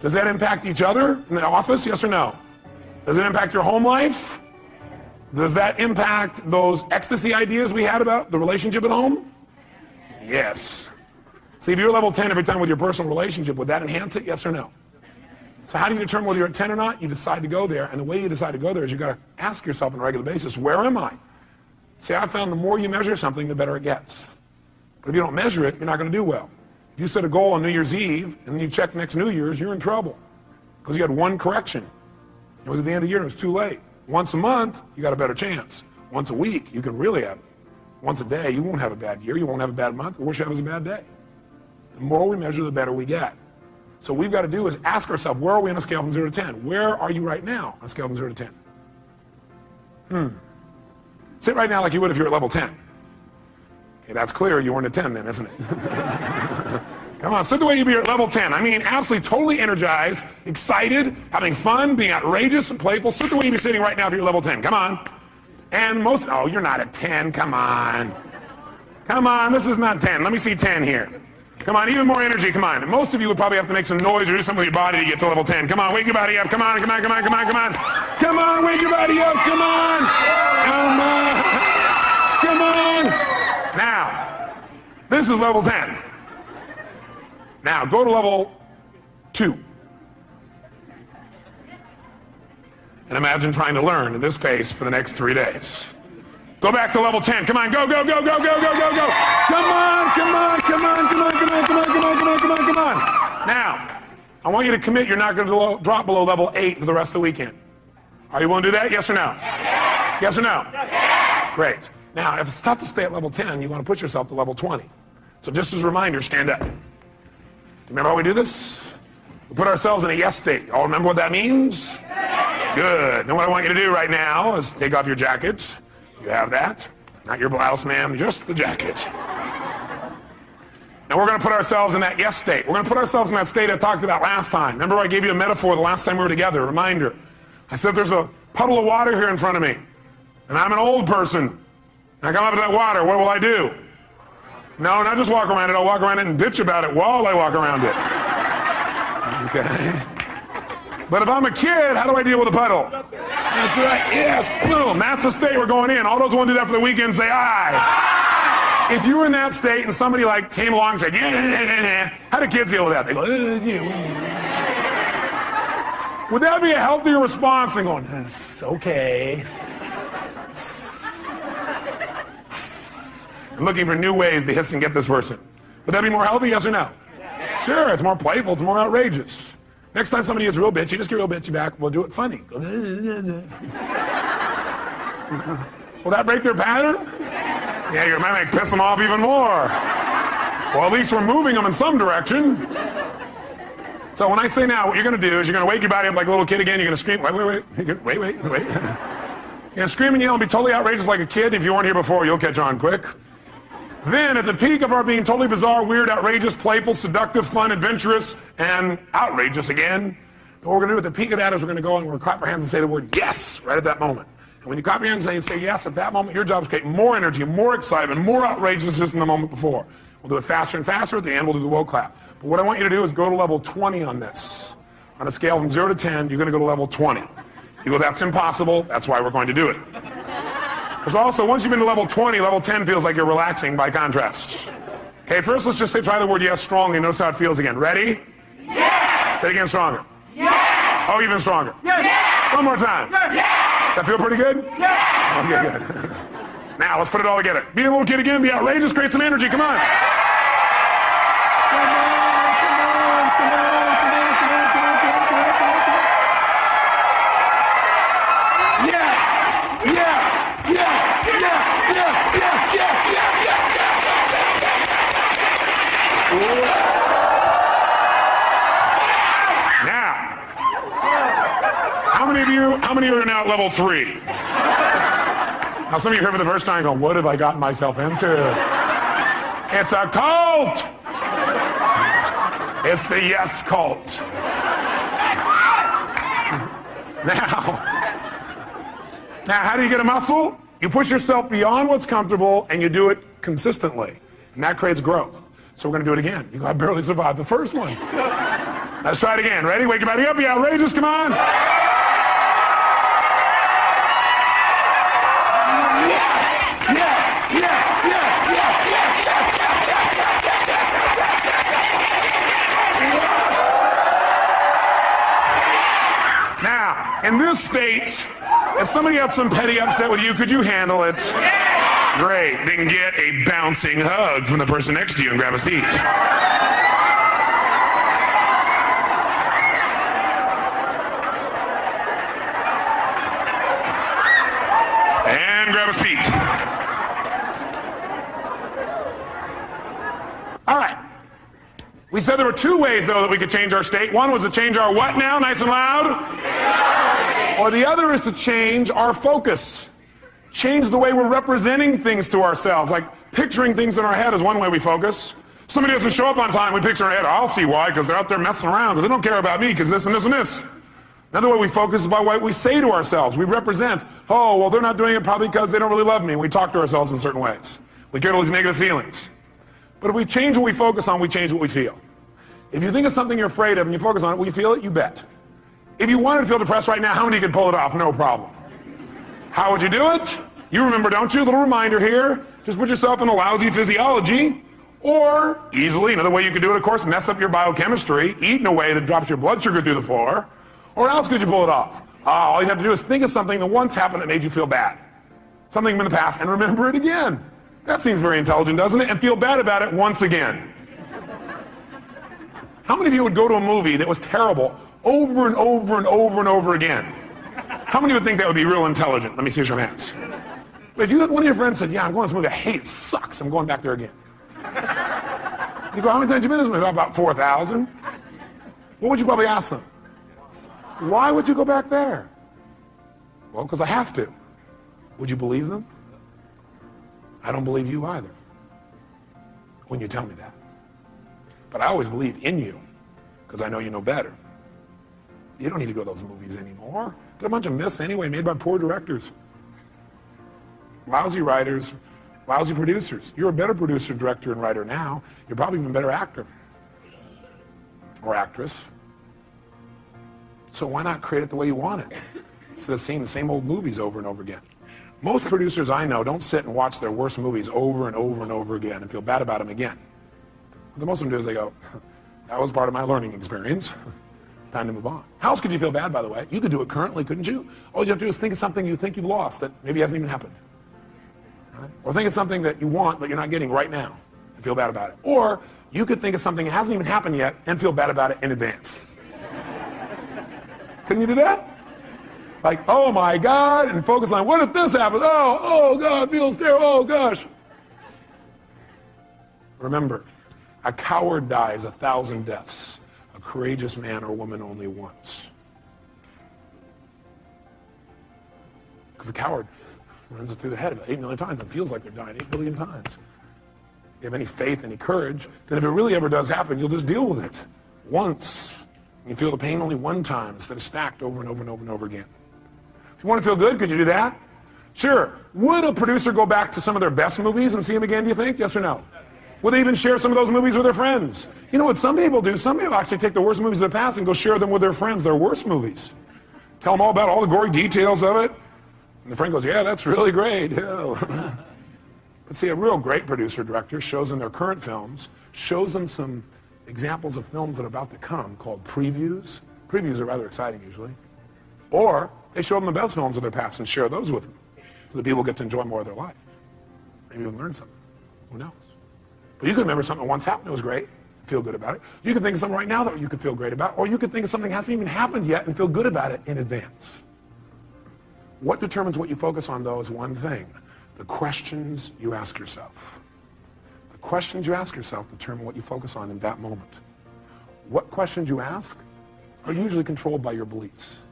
Does that impact each other in the office? Yes or no? Does it impact your home life? Does that impact those ecstasy ideas we had about the relationship at home? Yes. See, if you're level 10 every time with your personal relationship, would that enhance it? Yes or no? So how do you determine whether you're at 10 or not? You decide to go there, and the way you decide to go there is you got to ask yourself on a regular basis, where am I? See, I found the more you measure something, the better it gets. But if you don't measure it, you're not going to do well. If you set a goal on New Year's Eve, and then you check next New Year's, you're in trouble. Because you had one correction. It was at the end of the year, and it was too late. Once a month, you got a better chance. Once a week, you can really have it. Once a day, you won't have a bad year, you won't have a bad month, the worst you have is a bad day. The more we measure, the better we get. So what we've got to do is ask ourselves, where are we on a scale from 0 to 10? Where are you right now on a scale from 0 to 10? Sit right now like you would if you're at level 10. Okay, that's clear, you weren't at 10 then, isn't it? Come on, sit the way you'd be at level 10. I mean, absolutely totally energized, excited, having fun, being outrageous and playful. Sit the way you'd be sitting right now if you're level 10. Come on. And oh, you're not at 10. Come on. Come on, this is not 10. Let me see 10 here. Come on, even more energy, come on. Most of you would probably have to make some noise or do something with your body to get to level 10. Come on, wake your body up. Come on, come on, come on, come on, come on. Come on, wake your body up. Come on. Come on. Come on. Now, this is level 10. Now, go to level 2. And imagine trying to learn at this pace for the next 3 days. Go back to level 10. Come on, go, go, go, go, go, go, go, go. Come on, come on, come on, come on, come on, come on, come on, come on, come on, come on. Now, I want you to commit you're not going to drop below level 8 for the rest of the weekend. Are you willing to do that? Yes or no? Yes or no? Great. Now, if it's tough to stay at level 10, you want to push yourself to level 20. So just as a reminder, stand up. Remember how we do this? We put ourselves in a yes state. All remember what that means? Good. Now what I want you to do right now is take off your jacket. You have that. Not your blouse, ma'am, just the jacket. Now we're going to put ourselves in that yes state. We're going to put ourselves in that state I talked about last time. Remember I gave you a metaphor the last time we were together, a reminder. I said there's a puddle of water here in front of me, and I'm an old person. And I come up to that water, what will I do? No, not just walk around it, I'll walk around it and bitch about it while I walk around it. Okay? But if I'm a kid, how do I deal with a puddle? That's right, yes, boom, that's the state we're going in. All those who want to do that for the weekend say aye. If you were in that state and somebody like came along and said, yeah, how do kids deal with that? They go, yeah. Would that be a healthier response than going, okay. I'm looking for new ways to hiss and get this person. Would that be more healthy, yes or no? Sure, it's more playful, it's more outrageous. Next time somebody is real bitchy, just get real bitchy back, we'll do it funny. Will that break their pattern? Yeah, you might piss them off even more. Well, at least we're moving them in some direction. So when I say now, what you're going to do is you're going to wake your body up like a little kid again. You're going to scream, wait. You're going to scream and yell and be totally outrageous like a kid. If you weren't here before, you'll catch on quick. Then, at the peak of our being totally bizarre, weird, outrageous, playful, seductive, fun, adventurous, and outrageous again, what we're going to do at the peak of that is we're going to go and we're going to clap our hands and say the word yes right at that moment. And when you clap your hands and say yes at that moment, your job is to create more energy, more excitement, more outrageousness than the moment before. We'll do it faster and faster. At the end, we'll do the woe clap. But what I want you to do is go to level 20 on this. On a scale from 0 to 10, you're going to go to level 20. You go, that's impossible. That's why we're going to do it. Because also, once you've been to level 20, level 10 feels like you're relaxing by contrast. Okay, first let's just say, try the word yes strongly. Notice how it feels again. Ready? Yes! Say it again stronger. Yes! Oh, even stronger. Yes! One more time. Yes! Yes! That feel pretty good? Yes! Okay, good. Now, let's put it all together. Be a little kid again, be outrageous, create some energy. Come on. How many of you are now at level 3? Now some of you here for the first time going, what have I gotten myself into? It's a cult! It's the yes cult. Now, how do you get a muscle? You push yourself beyond what's comfortable and you do it consistently. And that creates growth. So we're going to do it again. You go, I barely survived the first one. Let's try it again. Ready? Wake your body up. Be outrageous. Come on. Yes. Yes. Yes. Yes. Yes. Yes. Now, in this state, if somebody had some petty upset with you, could you handle it? Great. Then get a bouncing hug from the person next to you and grab a seat. And grab a seat. All right. We said there were two ways, though, that we could change our state. One was to change our what now? Nice and loud. Or the other is to change our focus. Change the way we're representing things to ourselves. Like picturing things in our head is one way we focus. Somebody doesn't show up on time, we picture in our head, I'll see why, because they're out there messing around, because they don't care about me, because this and this and this. Another way we focus is by what we say to ourselves. We represent, oh, well, they're not doing it probably because they don't really love me. And we talk to ourselves in certain ways. We get all these negative feelings. But if we change what we focus on, we change what we feel. If you think of something you're afraid of and you focus on it, will you feel it? You bet. If you wanted to feel depressed right now, how many could pull it off? No problem. How would you do it? You remember, don't you? A little reminder here. Just put yourself in a lousy physiology. Or, easily, another way you could do it, of course, mess up your biochemistry, eat in a way that drops your blood sugar through the floor. Or else could you pull it off? All you have to do is think of something that once happened that made you feel bad. Something in the past, and remember it again. That seems very intelligent, doesn't it? And feel bad about it once again. How many of you would go to a movie that was terrible over and over and over and over again? How many would think that would be real intelligent? Let me see your hands. But if you, one of your friends said, yeah, I'm going to this movie, I hate it, it sucks, I'm going back there again. You go, how many times have you been to this movie? About 4,000. What would you probably ask them? Why would you go back there? Well, because I have to. Would you believe them? I don't believe you either when you tell me that. But I always believe in you because I know you know better. You don't need to go to those movies anymore. They're a bunch of myths anyway, made by poor directors. Lousy writers, lousy producers. You're a better producer, director, and writer now. You're probably even a better actor or actress. So why not create it the way you want it instead of seeing the same old movies over and over again? Most producers I know don't sit and watch their worst movies over and over and over again and feel bad about them again. What most of them do is they go, that was part of my learning experience. Time to move on. How else could you feel bad, by the way? You could do it currently, couldn't you? All you have to do is think of something you think you've lost that maybe hasn't even happened. Right? Or think of something that you want but you're not getting right now and feel bad about it. Or you could think of something that hasn't even happened yet and feel bad about it in advance. Couldn't you do that? Like, oh my God, and focus on, what if this happens? Oh God, it feels terrible, oh gosh. Remember, a coward dies 1,000 deaths. A courageous man or woman only once. Because the coward runs it through the head about 8 million times and feels like they're dying 8 billion times. If you have any faith, any courage, then if it really ever does happen, you'll just deal with it once. You feel the pain only one time instead of stacked over and over and over and over again. If you want to feel good, could you do that? Sure. Would a producer go back to some of their best movies and see them again, do you think? Yes or no? Would they even share some of those movies with their friends? You know what some people do? Some people actually take the worst movies of the past and go share them with their friends, their worst movies. Tell them all about all the gory details of it. And the friend goes, yeah, that's really great. Yeah. But see, a real great producer director shows them their current films, shows them some examples of films that are about to come called previews. Previews are rather exciting usually. Or they show them the best films of their past and share those with them so that people get to enjoy more of their life. Maybe even learn something. Who knows? But you can remember something that once happened that was great, feel good about it. You can think of something right now that you could feel great about, or you could think of something that hasn't even happened yet and feel good about it in advance. What determines what you focus on, though, is one thing: the questions you ask yourself. The questions you ask yourself determine what you focus on in that moment. What questions you ask are usually controlled by your beliefs.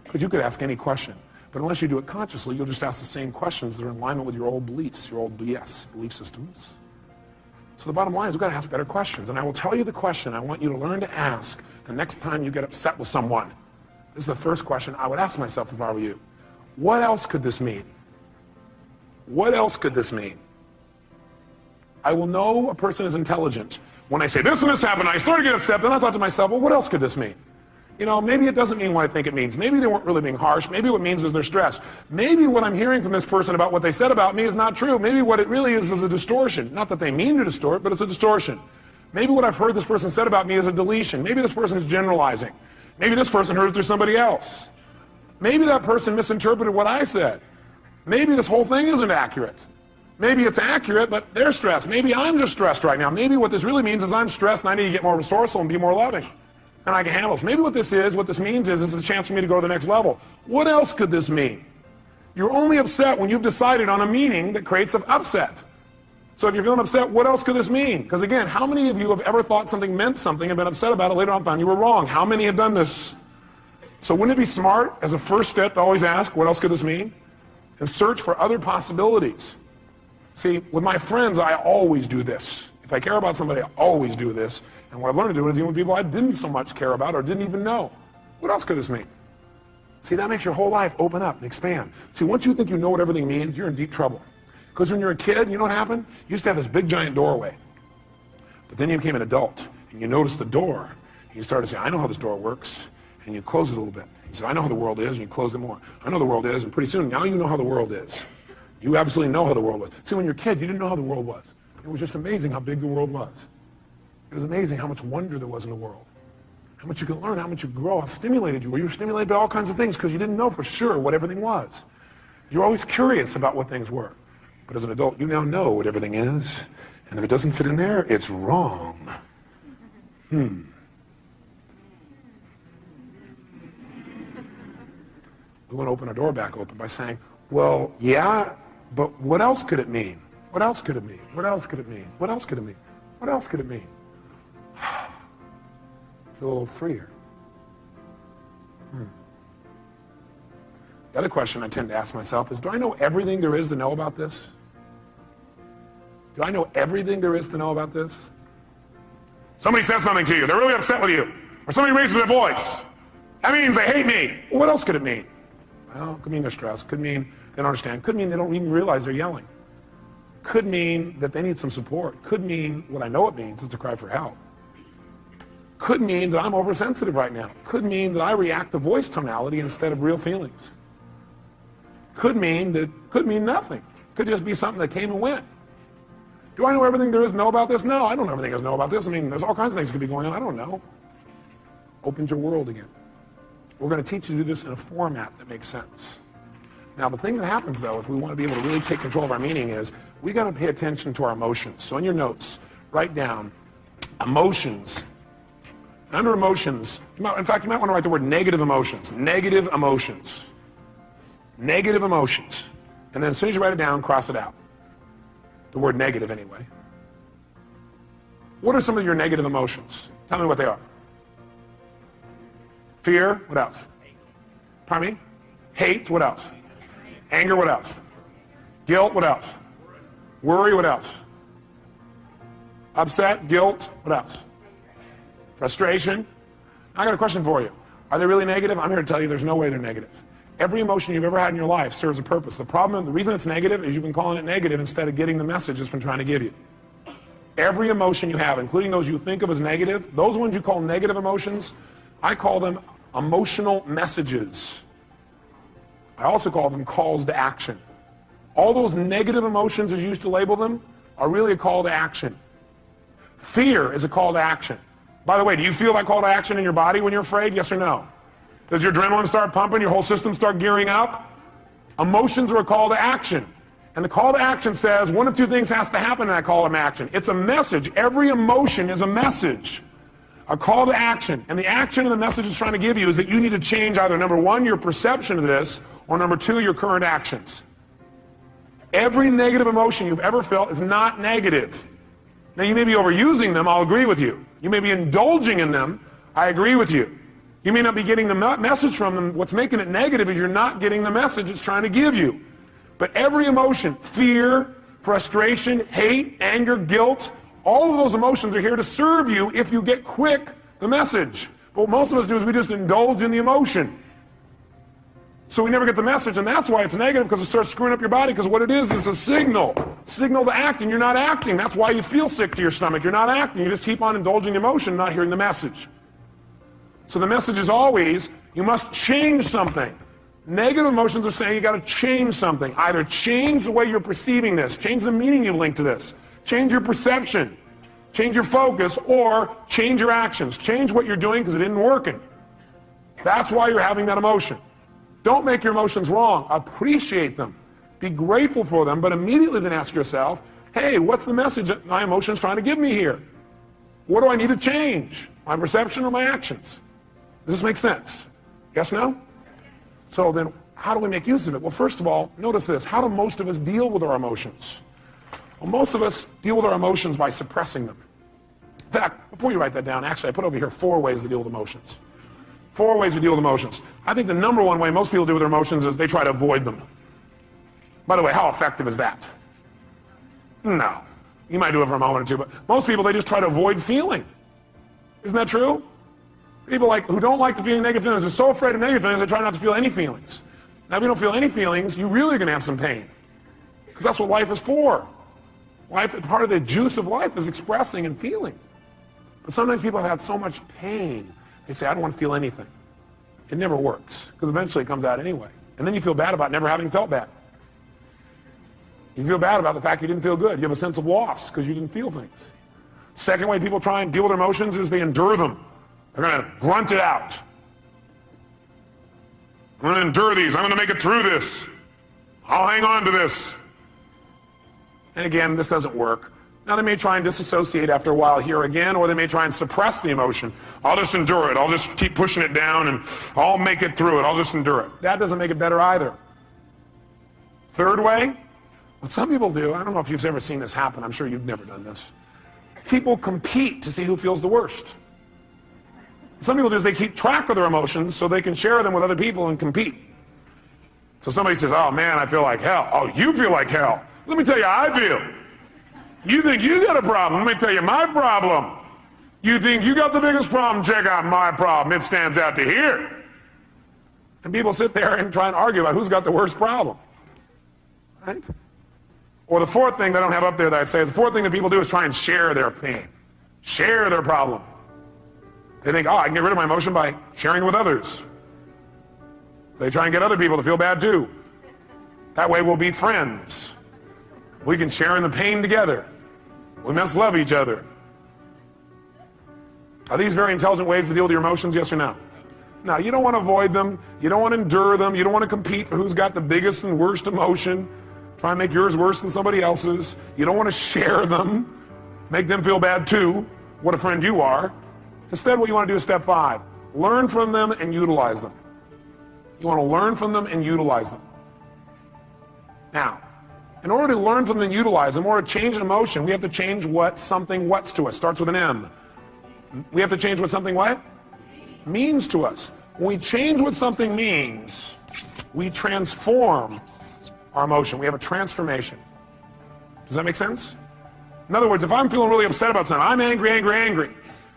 Because you could ask any question, but unless you do it consciously, you'll just ask the same questions that are in alignment with your old beliefs, your old BS, belief systems. So the bottom line is we've got to ask better questions. And I will tell you the question I want you to learn to ask the next time you get upset with someone. This is the first question I would ask myself if I were you. What else could this mean? What else could this mean? I will know a person is intelligent when I say this and this happened, I started to get upset, then I thought to myself, well, what else could this mean? You know, maybe it doesn't mean what I think it means. Maybe they weren't really being harsh. Maybe what it means is they're stressed. Maybe what I'm hearing from this person about what they said about me is not true. Maybe what it really is a distortion. Not that they mean to distort, but it's a distortion. Maybe what I've heard this person said about me is a deletion. Maybe this person is generalizing. Maybe this person heard it through somebody else. Maybe that person misinterpreted what I said. Maybe this whole thing isn't accurate. Maybe it's accurate, but they're stressed. Maybe I'm just stressed right now. Maybe what this really means is I'm stressed and I need to get more resourceful and be more loving. And I can handle this. Maybe what this means is it's a chance for me to go to the next level. What else could this mean? You're only upset when you've decided on a meaning that creates an upset. So if you're feeling upset, what else could this mean? Because again, how many of you have ever thought something meant something and been upset about it later on found you were wrong? How many have done this? So wouldn't it be smart as a first step to always ask, what else could this mean? And search for other possibilities. See, with my friends, I always do this. If I care about somebody, I always do this. And what I've learned to do is even with people I didn't so much care about or didn't even know. What else could this mean? See, that makes your whole life open up and expand. See, once you think you know what everything means, you're in deep trouble. Because when you're a kid, you know what happened? You used to have this big giant doorway. But then you became an adult, and you noticed the door. And you started to say, I know how this door works. And you close it a little bit. You said, I know how the world is, and you close it more. I know the world is, and pretty soon, now you know how the world is. You absolutely know how the world was. See, when you're a kid, you didn't know how the world was. It was just amazing how big the world was. It was amazing how much wonder there was in the world. How much you could learn, how much you could grow, how stimulated you were. You were stimulated by all kinds of things because you didn't know for sure what everything was. You're always curious about what things were. But as an adult, you now know what everything is. And if it doesn't fit in there, it's wrong. We want to open our door back open by saying, well, yeah, but what else could it mean? What else could it mean? What else could it mean? What else could it mean? What else could it mean? Feel a little freer. The other question I tend to ask myself is, do I know everything there is to know about this? Do I know everything there is to know about this? Somebody says something to you, they're really upset with you, or somebody raises their voice. That means they hate me. Well, what else could it mean? Well, it could mean they're stressed, could mean they don't understand, could mean they don't even realize they're yelling. Could mean that they need some support. Could mean what I know it means, it's a cry for help. Could mean that I'm oversensitive right now. Could mean that I react to voice tonality instead of real feelings. Could mean nothing. Could just be something that came and went. Do I know everything there is to know about this? No, I don't know everything there is to know about this. I mean, there's all kinds of things that could be going on. I don't know. Opens your world again. We're going to teach you to do this in a format that makes sense. Now, the thing that happens, though, if we want to be able to really take control of our meaning is we got to pay attention to our emotions. So in your notes, write down emotions. And under emotions, in fact, you might want to write the word negative emotions. Negative emotions. Negative emotions. And then as soon as you write it down, cross it out. The word negative, anyway. What are some of your negative emotions? Tell me what they are. Fear, what else? Pardon me? Hate, what else? Anger, what else? Guilt, what else? Worry, what else? Upset, guilt, what else? Frustration. I got a question for you. Are they really negative? I'm here to tell you there's no way they're negative. Every emotion you've ever had in your life serves a purpose. The reason it's negative is you've been calling it negative instead of getting the message it's been trying to give you. Every emotion you have, including those you think of as negative, those ones you call negative emotions, I call them emotional messages. I also call them calls to action. All those negative emotions, as you used to label them, are really a call to action. Fear is a call to action. By the way, do you feel that call to action in your body when you're afraid? Yes or no? Does your adrenaline start pumping, your whole system start gearing up? Emotions are a call to action. And the call to action says one of two things has to happen in that call to action. It's a message. Every emotion is a message. A call to action. And the action of the message it's trying to give you is that you need to change either, number one, your perception of this, or number two, your current actions. Every negative emotion you've ever felt is not negative. Now, you may be overusing them, I'll agree with you. You may be indulging in them, I agree with you. You may not be getting the message from them. What's making it negative is you're not getting the message it's trying to give you. But every emotion, fear, frustration, hate, anger, guilt, all of those emotions are here to serve you if you get quick the message. But what most of us do is we just indulge in the emotion. So we never get the message, and that's why it's negative, because it starts screwing up your body, because what it is a signal to act, and you're not acting. That's why you feel sick to your stomach. You're not acting. You just keep on indulging emotion, not hearing the message. So the message is always, you must change something. Negative emotions are saying you got to change something. Either change the way you're perceiving this, change the meaning you link to this, change your perception, change your focus, or change your actions. Change what you're doing because it isn't working. That's why you're having that emotion. Don't make your emotions wrong. Appreciate them. Be grateful for them, but immediately then ask yourself, hey, what's the message that my emotion's trying to give me here? What do I need to change? My perception or my actions? Does this make sense? Yes, no? So then, how do we make use of it? Well, first of all, notice this. How do most of us deal with our emotions? Well, most of us deal with our emotions by suppressing them. In fact, before you write that down, actually, I put over here 4 ways to deal with emotions. 4 ways we deal with emotions. I think the number one way most people deal with their emotions is they try to avoid them. By the way, how effective is that? No. You might do it for a moment or two, but most people, they just try to avoid feeling. Isn't that true? People who don't like to feel negative feelings are so afraid of negative feelings, they try not to feel any feelings. Now, if you don't feel any feelings, you really are going to have some pain. Because that's what life is for. Part of the juice of life is expressing and feeling. But sometimes people have had so much pain, they say, I don't want to feel anything. It never works, because eventually it comes out anyway. And then you feel bad about never having felt bad. You feel bad about the fact you didn't feel good. You have a sense of loss because you didn't feel things. Second way people try and deal with their emotions is they endure them. They're going to grunt it out. I'm going to endure these. I'm going to make it through this. I'll hang on to this. And again, this doesn't work. Now, they may try and disassociate after a while here again, or they may try and suppress the emotion. I'll just endure it. I'll just keep pushing it down, and I'll make it through it. I'll just endure it. That doesn't make it better either. Third way, what some people do, I don't know if you've ever seen this happen. I'm sure you've never done this. People compete to see who feels the worst. Some people do is they keep track of their emotions so they can share them with other people and compete. So somebody says, oh man, I feel like hell. Oh, you feel like hell. Let me tell you how I feel. You think you got a problem. Let me tell you my problem. You think you got the biggest problem. Check out my problem. It stands out to here. And people sit there and try and argue about who's got the worst problem. Right? Or the fourth thing that I don't have up there that I'd say, the fourth thing that people do is try and share their pain. Share their problem. They think, oh, I can get rid of my emotion by sharing it with others. So they try and get other people to feel bad too. That way we'll be friends. We can share in the pain together. We must love each other. Are these very intelligent ways to deal with your emotions, yes or no? No, you don't want to avoid them. You don't want to endure them. You don't want to compete for who's got the biggest and worst emotion. Try and make yours worse than somebody else's. You don't want to share them. Make them feel bad too. What a friend you are. Instead, what you want to do is step 5. Learn from them and utilize them. You want to learn from them and utilize them. Now, in order to learn from them and utilize them, in order to change an emotion, we have to change what something what's to us. Starts with an M. We have to change what something what? Means to us. When we change what something means, we transform our emotion. We have a transformation. Does that make sense? In other words, if I'm feeling really upset about something, I'm angry, angry, angry.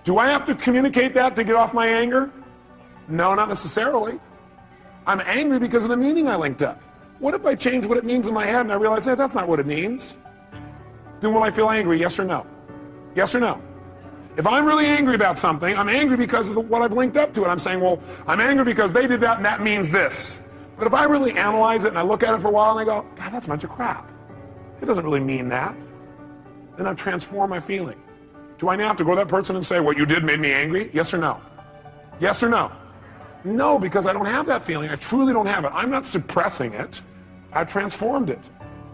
Do I have to communicate that to get off my anger? No, not necessarily. I'm angry because of the meaning I linked up. What if I change what it means in my head and I realize, hey, that's not what it means? Then will I feel angry, yes or no? Yes or no? If I'm really angry about something, I'm angry because of what I've linked up to it. I'm saying, well, I'm angry because they did that and that means this. But if I really analyze it and I look at it for a while and I go, God, that's a bunch of crap. It doesn't really mean that. Then I've transformed my feeling. Do I now have to go to that person and say, what you did made me angry? Yes or no? Yes or no? No, because I don't have that feeling. I truly don't have it. I'm not suppressing it. I've transformed it.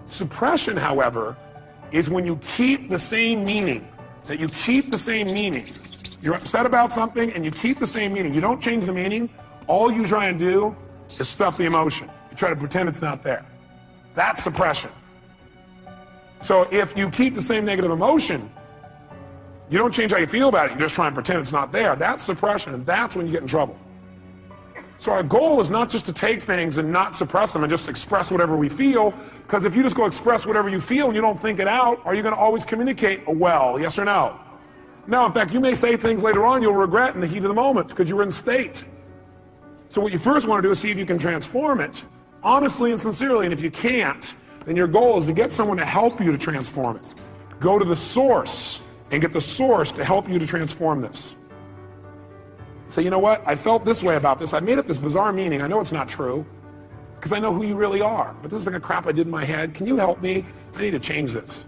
Suppression, however, is when you keep the same meaning. That you keep the same meaning. You're upset about something and you keep the same meaning. You don't change the meaning. All you try and do is stuff the emotion. You try to pretend it's not there. That's suppression. So if you keep the same negative emotion, you don't change how you feel about it. You just try and pretend it's not there. That's suppression, and that's when you get in trouble. So our goal is not just to take things and not suppress them and just express whatever we feel, because if you just go express whatever you feel and you don't think it out, are you going to always communicate well, yes or no? No, in fact, you may say things later on you'll regret in the heat of the moment because you were in state. So what you first want to do is see if you can transform it, honestly and sincerely, and if you can't, then your goal is to get someone to help you to transform it. Go to the source and get the source to help you to transform this. Say, you know what, I felt this way about this, I made up this bizarre meaning, I know it's not true, because I know who you really are, but this is like a crap I did in my head, can you help me? I need to change this.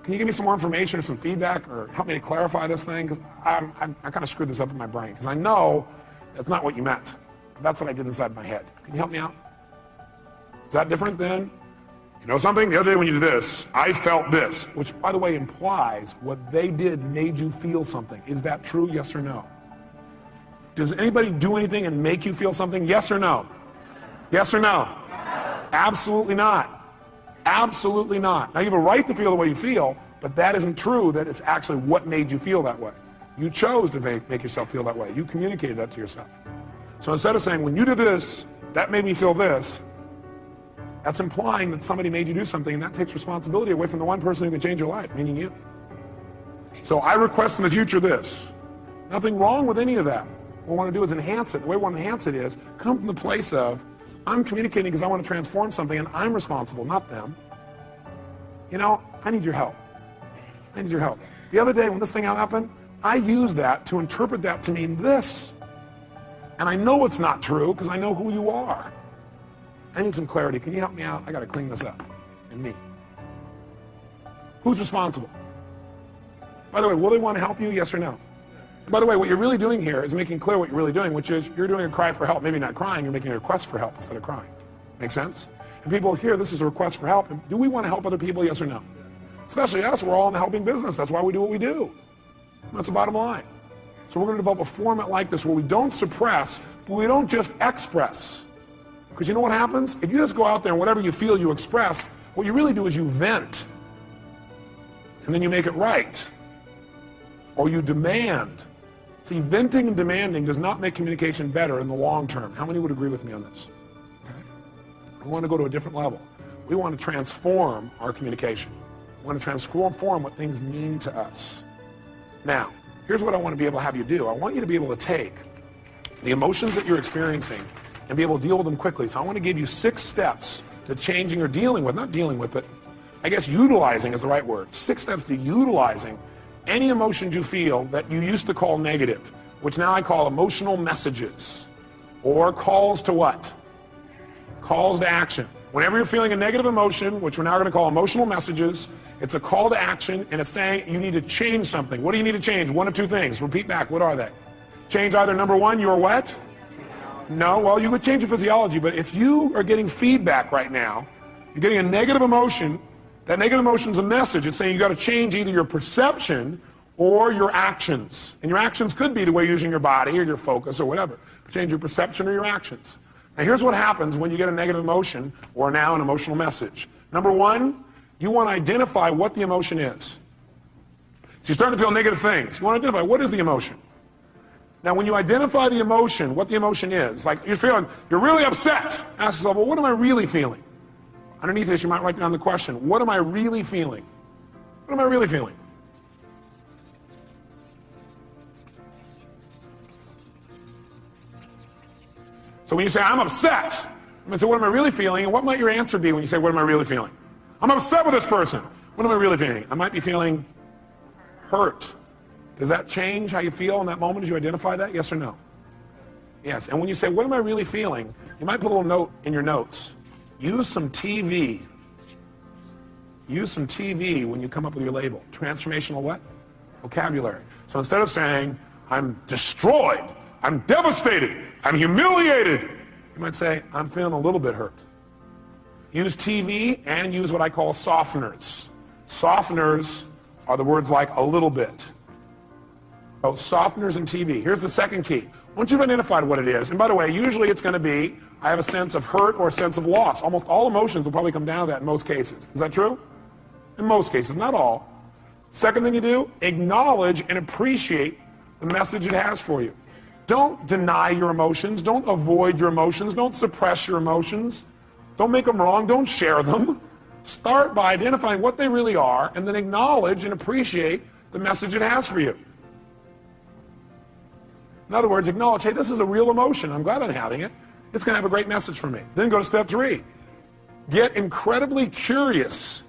Can you give me some more information or some feedback or help me to clarify this thing? Because I kind of screwed this up in my brain, because I know that's not what you meant. That's what I did inside my head. Can you help me out? Is that different than, you know something, the other day when you did this, I felt this, which by the way implies what they did made you feel something. Is that true, yes or no? Does anybody do anything and make you feel something, yes or no? Yes or no? Absolutely not. Absolutely not. Now you have a right to feel the way you feel, but that isn't true that it's actually what made you feel that way. You chose to make yourself feel that way. You communicated that to yourself. So instead of saying, when you did this, that made me feel this, that's implying that somebody made you do something, and that takes responsibility away from the one person who can change your life, meaning you. So I request in the future this. Nothing wrong with any of that. What we want to do is enhance it. The way we want to enhance it is come from the place of, I'm communicating because I want to transform something, and I'm responsible, not them. You know, I need your help. I need your help. The other day when this thing happened, I used that to interpret that to mean this. And I know it's not true because I know who you are. I need some clarity. Can you help me out? I got to clean this up. And me. Who's responsible? By the way, will they want to help you? Yes or no? By the way, what you're really doing here is making clear what you're really doing, which is you're doing a cry for help. Maybe not crying, you're making a request for help instead of crying. Make sense? And people hear this is a request for help. Do we want to help other people? Yes or no? Especially us, we're all in the helping business. That's why we do what we do. That's the bottom line. So we're going to develop a format like this where we don't suppress, but we don't just express. Because you know what happens? If you just go out there and whatever you feel you express, what you really do is you vent. And then you make it right. Or you demand. See, venting and demanding does not make communication better in the long term. How many would agree with me on this? Okay. We want to go to a different level. We want to transform our communication. We want to transform what things mean to us. Now, here's what I want to be able to have you do. I want you to be able to take the emotions that you're experiencing and be able to deal with them quickly. So I want to give you 6 steps to changing or dealing with, not dealing with, but I guess utilizing is the right word. 6 steps to utilizing any emotions you feel that you used to call negative, which now I call emotional messages, or calls to what? Calls to action. Whenever you're feeling a negative emotion, which we're now going to call emotional messages, it's a call to action, and it's saying you need to change something. What do you need to change? One of 2 things. Repeat back. What are they? Change either number 1, your what? No, well, you would change your physiology, but if you are getting feedback right now, you're getting a negative emotion, that negative emotion is a message. It's saying you got to change either your perception or your actions. And your actions could be the way you're using your body or your focus or whatever. Change your perception or your actions. Now here's what happens when you get a negative emotion or now an emotional message. Number 1, you want to identify what the emotion is. So you're starting to feel negative things. You want to identify what is the emotion. Now when you identify the emotion, what the emotion is, like you're really upset. Ask yourself, well, what am I really feeling? Underneath this, you might write down the question, what am I really feeling? What am I really feeling? So when you say, I'm upset, I'm going to say, what am I really feeling? And what might your answer be when you say, what am I really feeling? I'm upset with this person. What am I really feeling? I might be feeling hurt. Does that change how you feel in that moment as you identify that? Yes or no? Yes. And when you say, what am I really feeling? You might put a little note in your notes. Use some TV. Use some TV when you come up with your label. Transformational what? Vocabulary. So instead of saying, I'm destroyed, I'm devastated, I'm humiliated, you might say, I'm feeling a little bit hurt. Use TV and use what I call softeners. Softeners are the words like a little bit. So softeners and TV. Here's the second key. Once you've identified what it is, and by the way, usually it's going to be, I have a sense of hurt or a sense of loss. Almost all emotions will probably come down to that in most cases. Is that true? In most cases, not all. Second thing you do, acknowledge and appreciate the message it has for you. Don't deny your emotions. Don't avoid your emotions. Don't suppress your emotions. Don't make them wrong. Don't share them. Start by identifying what they really are and then acknowledge and appreciate the message it has for you. In other words, acknowledge, hey, this is a real emotion. I'm glad I'm having it. It's going to have a great message for me. Then go to step 3. Get incredibly curious.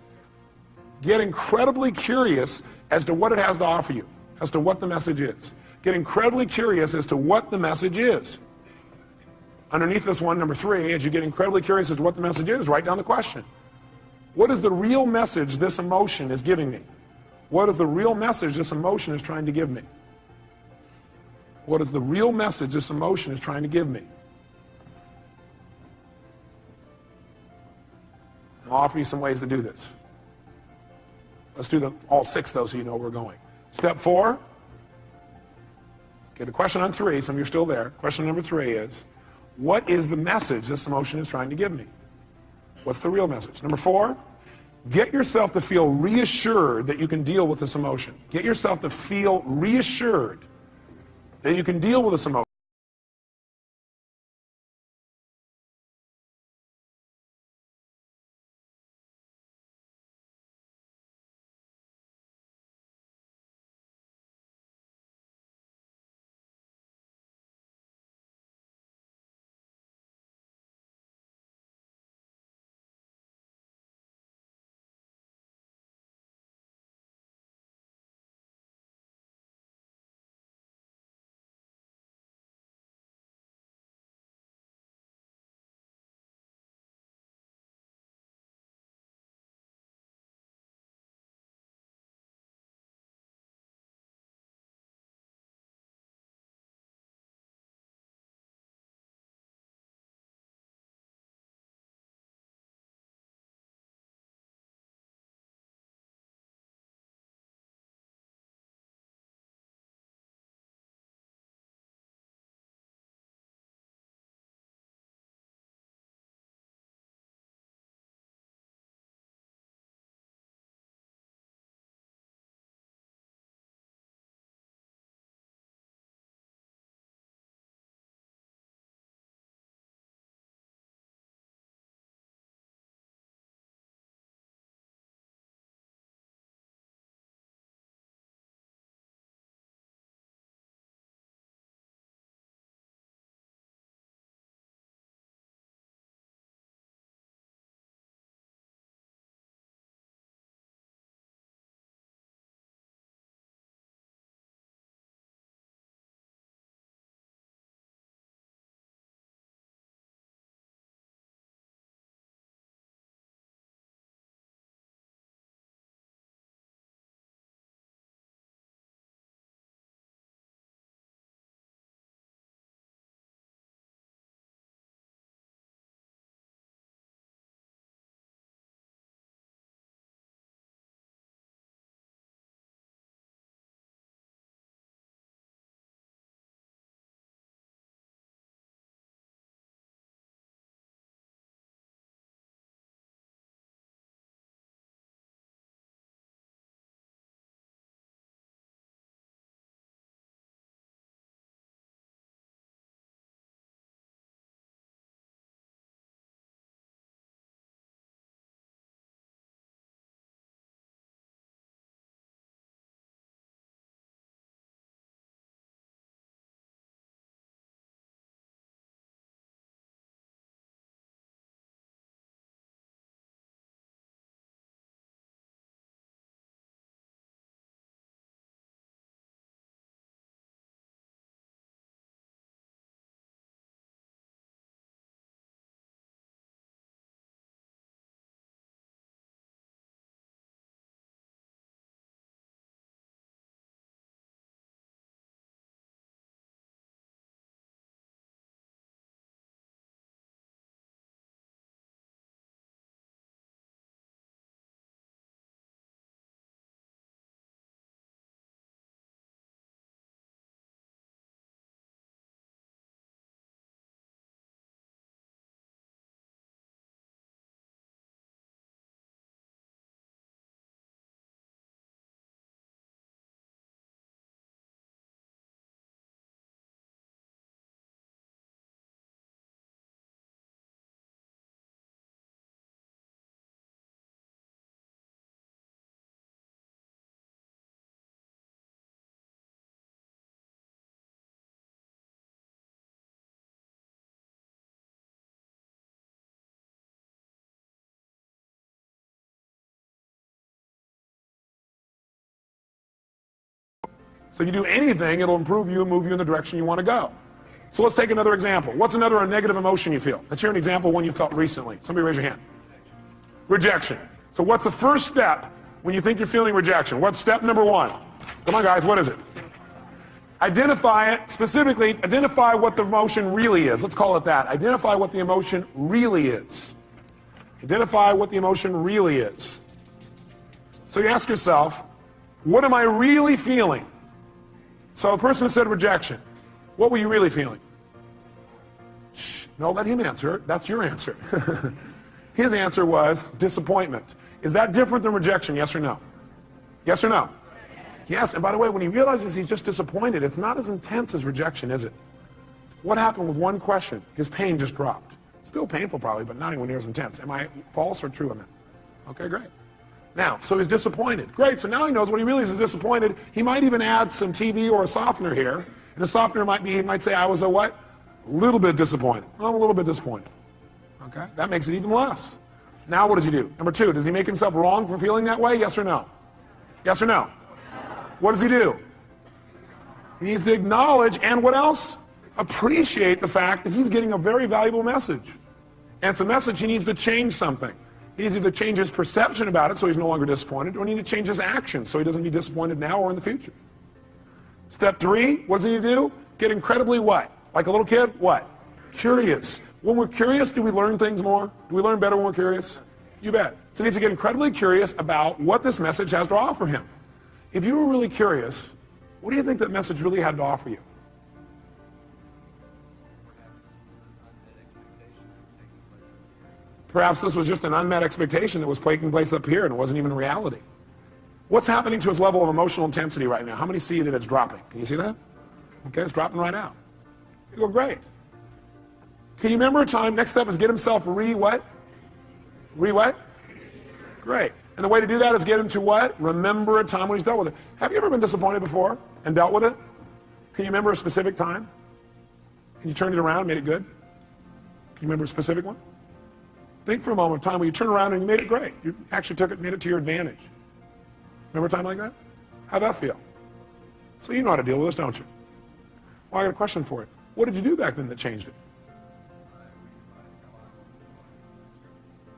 Get incredibly curious as to what it has to offer you, as to what the message is. Get incredibly curious as to what the message is. Underneath this one, number 3, as you get incredibly curious as to what the message is, write down the question. What is the real message this emotion is giving me? What is the real message this emotion is trying to give me? What is the real message this emotion is trying to give me? I'll offer you some ways to do this. Let's do all 6 though so you know where we're going. Step 4. Okay, the question on 3, some of you are still there. Question number 3 is, what is the message this emotion is trying to give me? What's the real message? Number 4, get yourself to feel reassured that you can deal with this emotion. Get yourself to feel reassured that you can deal with this emotion. So you do anything, it'll improve you and move you in the direction you want to go. So let's take another example. What's another negative emotion you feel? Let's hear an example of one you felt recently. Somebody raise your hand. Rejection. So what's the first step when you think you're feeling rejection? What's step number one? Come on, guys, what is it? Identify it. Specifically, identify what the emotion really is. Let's call it that. Identify what the emotion really is. Identify what the emotion really is. So you ask yourself, what am I really feeling? So a person said rejection. What were you really feeling? Shh, no, let him answer. That's your answer. His answer was disappointment. Is that different than rejection, yes or no? Yes or no? Yes, and by the way, when he realizes he's just disappointed, it's not as intense as rejection, is it? What happened with one question? His pain just dropped. Still painful probably, but not anywhere near as intense. Am I false or true on that? Okay, great. Now, so he's disappointed. Great, so now he knows when he realizes he's disappointed, he might even add some TV or a softener here. And the softener might be, he might say, I was a what? A little bit disappointed. I'm a little bit disappointed. Okay, that makes it even less. Now what does he do? Number two, does he make himself wrong for feeling that way? Yes or no? Yes or no? What does he do? He needs to acknowledge and what else? Appreciate the fact that he's getting a very valuable message. And it's a message he needs to change something. He needs to either change his perception about it so he's no longer disappointed, or he needs to change his actions so he doesn't be disappointed now or in the future. Step three, what does he need to do? Get incredibly what? Like a little kid? What? Curious. When we're curious, do we learn things more? Do we learn better when we're curious? You bet. So he needs to get incredibly curious about what this message has to offer him. If you were really curious, what do you think that message really had to offer you? Perhaps this was just an unmet expectation that was taking place up here and it wasn't even reality. What's happening to his level of emotional intensity right now? How many see that it's dropping? Can you see that? Okay, it's dropping right out. You go, great. Can you remember a time? Next step is get himself what? What? Great. And the way to do that is get him to what? Remember a time when he's dealt with it. Have you ever been disappointed before and dealt with it? Can you remember a specific time? Can you turn it around, made it good? Can you remember a specific one? Think for a moment of time when you turned around and you made it great. You actually took it, made it to your advantage. Remember a time like that? How'd that feel? So you know how to deal with this, don't you? Well, I got a question for you. What did you do back then that changed it?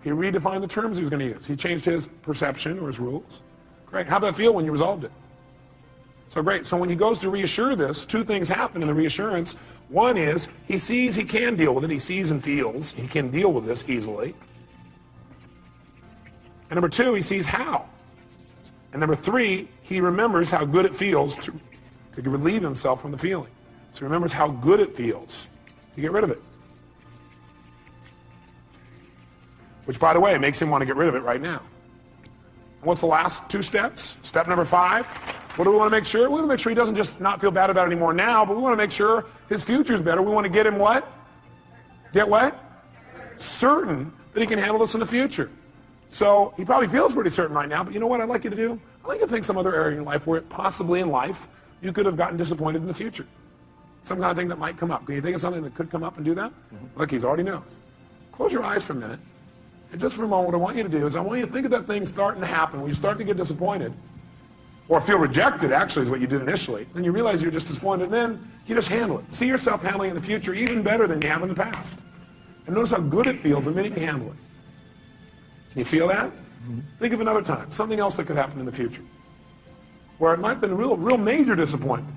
He redefined the terms he was going to use. He changed his perception or his rules. Great. How'd that feel when you resolved it? So great. So when he goes to reassure this, two things happen in the reassurance. One is he sees he can deal with it. He sees and feels he can deal with this easily. And number two, he sees how. And number three, he remembers how good it feels to relieve himself from the feeling. So he remembers how good it feels to get rid of it. Which, by the way, makes him want to get rid of it right now. And what's the last two steps? Step number 5. What do we want to make sure? We want to make sure he doesn't just not feel bad about it anymore now, but we want to make sure his future's better. We want to get him what? Get what? Certain that he can handle this in the future. So he probably feels pretty certain right now, but you know what I'd like you to do? I'd like you to think some other area in your life where possibly in life you could have gotten disappointed in the future. Some kind of thing that might come up. Can you think of something that could come up and do that? Look, he's already knows. Close your eyes for a minute. And just for a moment, what I want you to do is I want you to think of that thing starting to happen when you start to get disappointed, or feel rejected, actually, is what you did initially. Then you realize you're just disappointed, and then you just handle it. See yourself handling it in the future even better than you have in the past. And notice how good it feels the minute you handle it. Can you feel that? Think of another time, something else that could happen in the future, where it might have been a real major disappointment.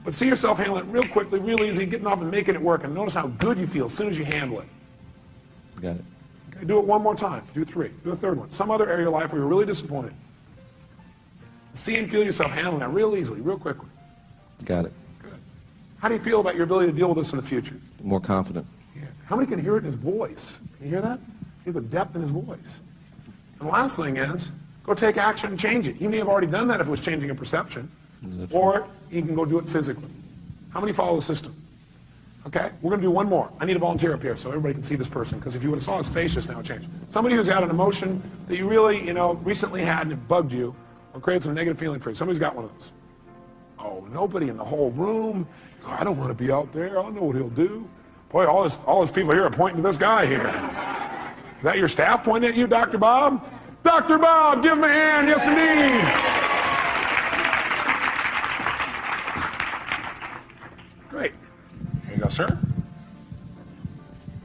But see yourself handling it real quickly, real easy, getting off and making it work, and notice how good you feel as soon as you handle it. Got it. Okay, do it one more time. Do 3. Do a third one. Some other area of your life where you're really disappointed. See and feel yourself handling that real easily, real quickly. Got it. Good. How do you feel about your ability to deal with this in the future? More confident. Yeah. How many can hear it in his voice? Can you hear that? Hear the depth in his voice. And the last thing is, go take action and change it. He may have already done that if it was changing a perception. Or he can go do it physically. How many follow the system? Okay, we're going to do one more. I need a volunteer up here so everybody can see this person, because if you would have saw his face just now, it changed. Somebody who's had an emotion that you really, recently had and it bugged you or created some negative feeling for you. Somebody's got one of those. Oh, nobody in the whole room. I don't want to be out there. I know what he'll do. Boy, all those people here are pointing to this guy here. Is that your staff pointing at you, Dr. Bob? Dr. Bob, give him a hand. Yes, indeed. Great. Here you go, sir.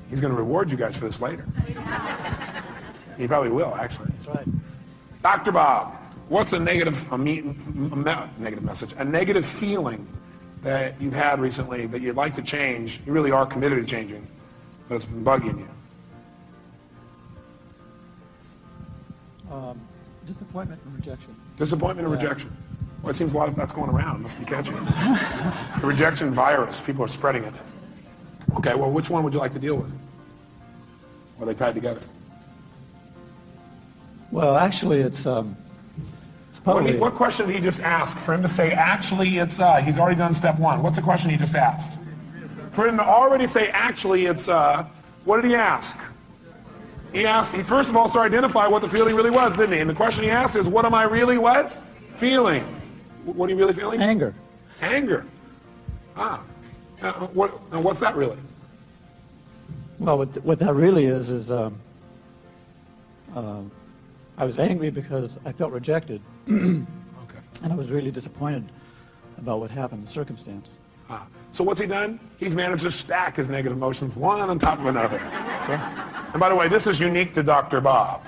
He's going to reward you guys for this later. He probably will, actually. That's right. Dr. Bob, what's a negative message, a negative feeling that you've had recently that you'd like to change? You really are committed to changing, but it's been bugging you. Disappointment and rejection. Disappointment and rejection. Well, it seems a lot of that's going around. Must be catchy. It's the rejection virus. People are spreading it. Okay, well, which one would you like to deal with? Or are they tied together? Well, actually, it's probably... What question did he just ask? For him to say, actually, it's, he's already done step one. What's the question he just asked? For him to already say, actually, it's, what did he ask? He first of all started to identify what the feeling really was, didn't he? And the question he asked is, what am I really what? Feeling. What are you really feeling? Anger. Anger. What's that really? Well, what that really is I was angry because I felt rejected. Okay. And I was really disappointed about what happened, the circumstance. So what's he done? He's managed to stack his negative emotions one on top of another. Sure. And by the way, this is unique to Dr. Bob.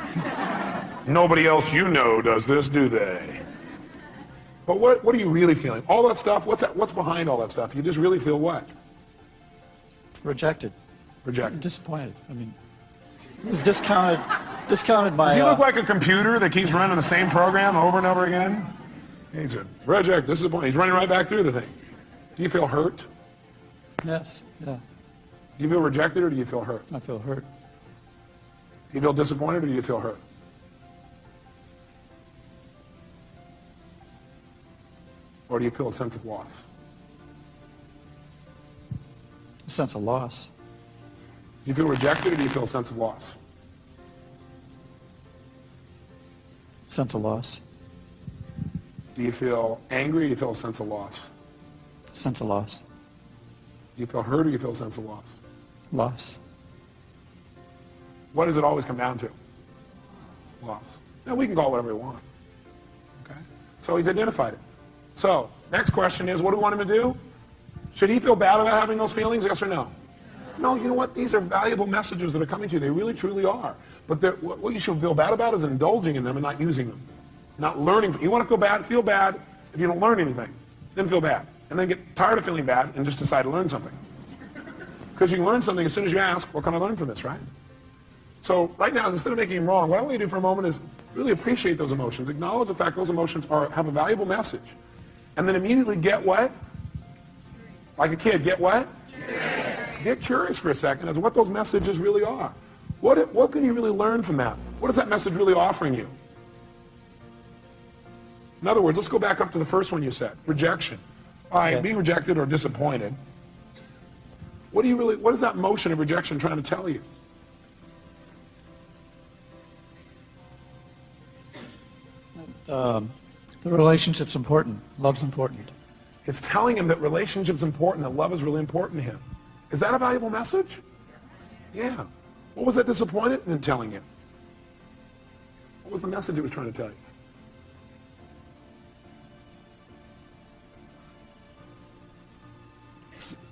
Nobody else you know does this, do they? But what are you really feeling? All that stuff, what's behind all that stuff? You just really feel what? Rejected. Rejected. Disappointed. I mean, it was discounted by... Does he look like a computer that keeps running the same program over and over again? He said, reject, disappointed. He's running right back through the thing. Do you feel hurt? Yes, yeah. Do you feel rejected or do you feel hurt? I feel hurt. Do you feel disappointed or do you feel hurt? Or do you feel a sense of loss? A sense of loss. Do you feel rejected or do you feel a sense of loss? Sense of loss. Do you feel angry or do you feel a sense of loss? Sense of loss. Do you feel hurt or do you feel a sense of loss? Loss. What does it always come down to? Loss. Now we can call it whatever we want. Okay? So he's identified it. So, next question is, what do we want him to do? Should he feel bad about having those feelings, yes or no? No, you know what? These are valuable messages that are coming to you. They really, truly are. But what you should feel bad about is indulging in them and not using them. Not learning. You want to feel bad if you don't learn anything. Then feel bad. And then get tired of feeling bad and just decide to learn something. Because you can learn something as soon as you ask, what can I learn from this, right? So right now, instead of making them wrong, what I want you to do for a moment is really appreciate those emotions. Acknowledge the fact those emotions have a valuable message. And then immediately get what? Like a kid, get what? Curious. Get curious for a second as to what those messages really are. What can you really learn from that? What is that message really offering you? In other words, let's go back up to the first one you said, rejection. By being rejected or disappointed, what is that motion of rejection trying to tell you? The relationship's important. Love's important. It's telling him that relationship's important, that love is really important to him. Is that a valuable message? Yeah. What was that disappointed in telling you? What was the message it was trying to tell you?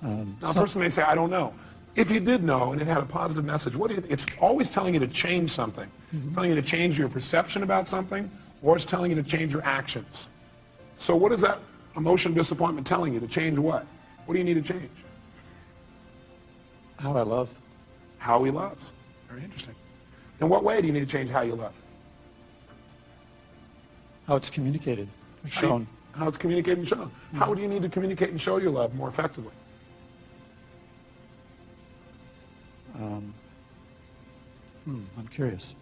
Now, a person may say, I don't know. If you did know and it had a positive message, it's always telling you to change something. It's telling you to change your perception about something, or it's telling you to change your actions. So what is that emotion of disappointment telling you? To change what? What do you need to change? How I love. How he loves. Very interesting. In what way do you need to change how you love? How it's communicated, shown. How it's communicated and shown. How do you need to communicate and show your love more effectively? I'm curious.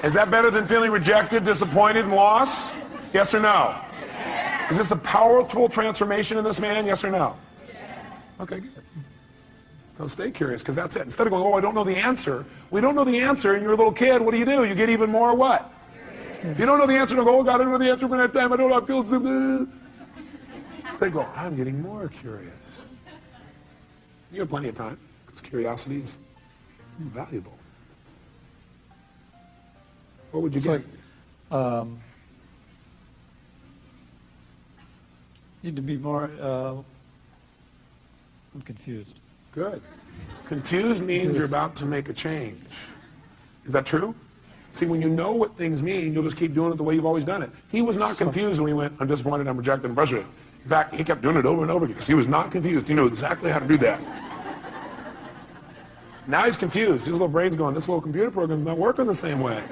Is that better than feeling rejected, disappointed, and lost? Yes or no? Yes. Is this a powerful transformation in this man? Yes or no? Yes. Okay, good. So stay curious, because that's it. Instead of going, oh, I don't know the answer. We don't know the answer, and you're a little kid. What do? You get even more what? Curious. If you don't know the answer, don't go, oh, God, I don't know the answer by that time. I don't know, I feel so... They go, I'm getting more curious. You have plenty of time, because curiosity is valuable. What would you get? Need to be more, I'm confused. Good. Confused means you're about to make a change. Is that true? See, when you know what things mean, you'll just keep doing it the way you've always done it. He was not confused when he went, I'm disappointed, I'm rejected, I'm frustrated. In fact, he kept doing it over and over again because he was not confused. He knew exactly how to do that. Now he's confused. His little brain's going, this little computer program's not working the same way.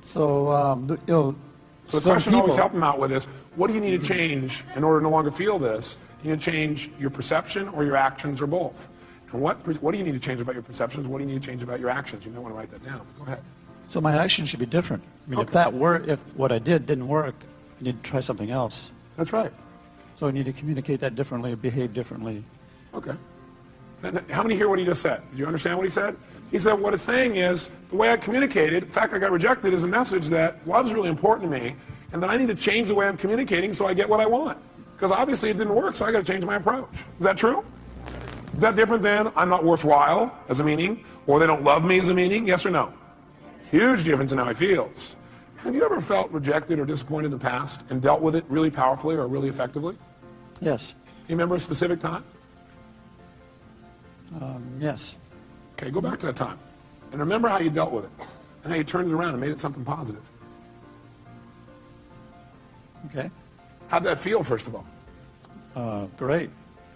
So, So the question always help him out with is, what do you need to change in order to no longer feel this? You need to change your perception or your actions or both. And what do you need to change about your perceptions? What do you need to change about your actions? You may want to write that down. Go ahead. So my action should be different. I mean, if what I did didn't work, I need to try something else. That's right. So I need to communicate that differently, behave differently. Okay. How many hear what he just said? Did you understand what he said? He said what it's saying is, the way I communicated, the fact I got rejected is a message that love's really important to me, and that I need to change the way I'm communicating so I get what I want. Because obviously it didn't work, so I got to change my approach. Is that true? Is that different than I'm not worthwhile as a meaning, or they don't love me as a meaning? Yes or no? Huge difference in how he feels. Have you ever felt rejected or disappointed in the past and dealt with it really powerfully or really effectively? Yes. Can you remember a specific time? Yes. Okay, go back to that time. And remember how you dealt with it. And how you turned it around and made it something positive. Okay. How'd that feel, first of all? Great.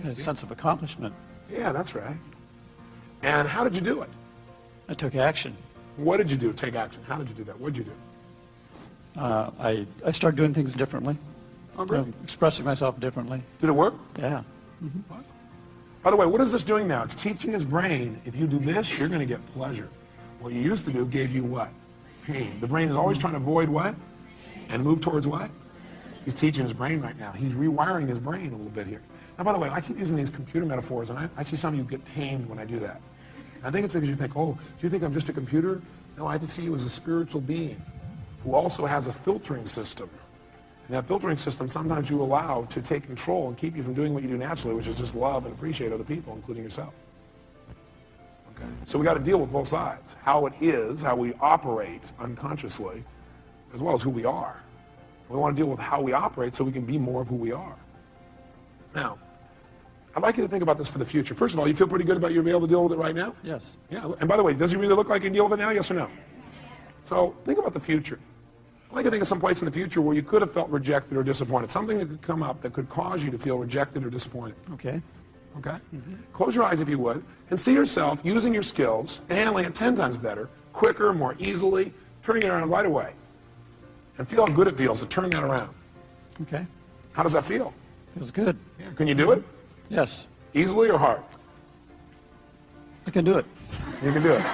A sense of accomplishment. Yeah, that's right. And how did you do it? I took action. What did you do? Take action. How did you do that? What did you do? I started doing things differently. Oh, great. Expressing myself differently. Did it work? Yeah. By the way, what is this doing now? It's teaching his brain, if you do this, you're going to get pleasure. What you used to do gave you what? Pain. The brain is always trying to avoid what? And move towards what? He's teaching his brain right now. He's rewiring his brain a little bit here. Now, by the way, I keep using these computer metaphors, and I see some of you get pained when I do that. And I think it's because you think, oh, do you think I'm just a computer? No, I have to see you as a spiritual being who also has a filtering system. And that filtering system, sometimes you allow to take control and keep you from doing what you do naturally, which is just love and appreciate other people, including yourself. Okay? So we got to deal with both sides. How it is, how we operate unconsciously, as well as who we are. We want to deal with how we operate so we can be more of who we are. Now, I'd like you to think about this for the future. First of all, you feel pretty good about you being able to deal with it right now? Yes. Yeah. And by the way, does he really look like he can deal with it now? Yes or no? So think about the future. I'd like to think of some place in the future where you could have felt rejected or disappointed. Something that could come up that could cause you to feel rejected or disappointed. Okay. Okay? Close your eyes if you would, and see yourself using your skills and handling it 10 times better, quicker, more easily, turning it around right away. And feel how good it feels to turn that around. Okay. How does that feel? Feels good. Yeah. Can you do it? Yes. Easily or hard? I can do it. You can do it.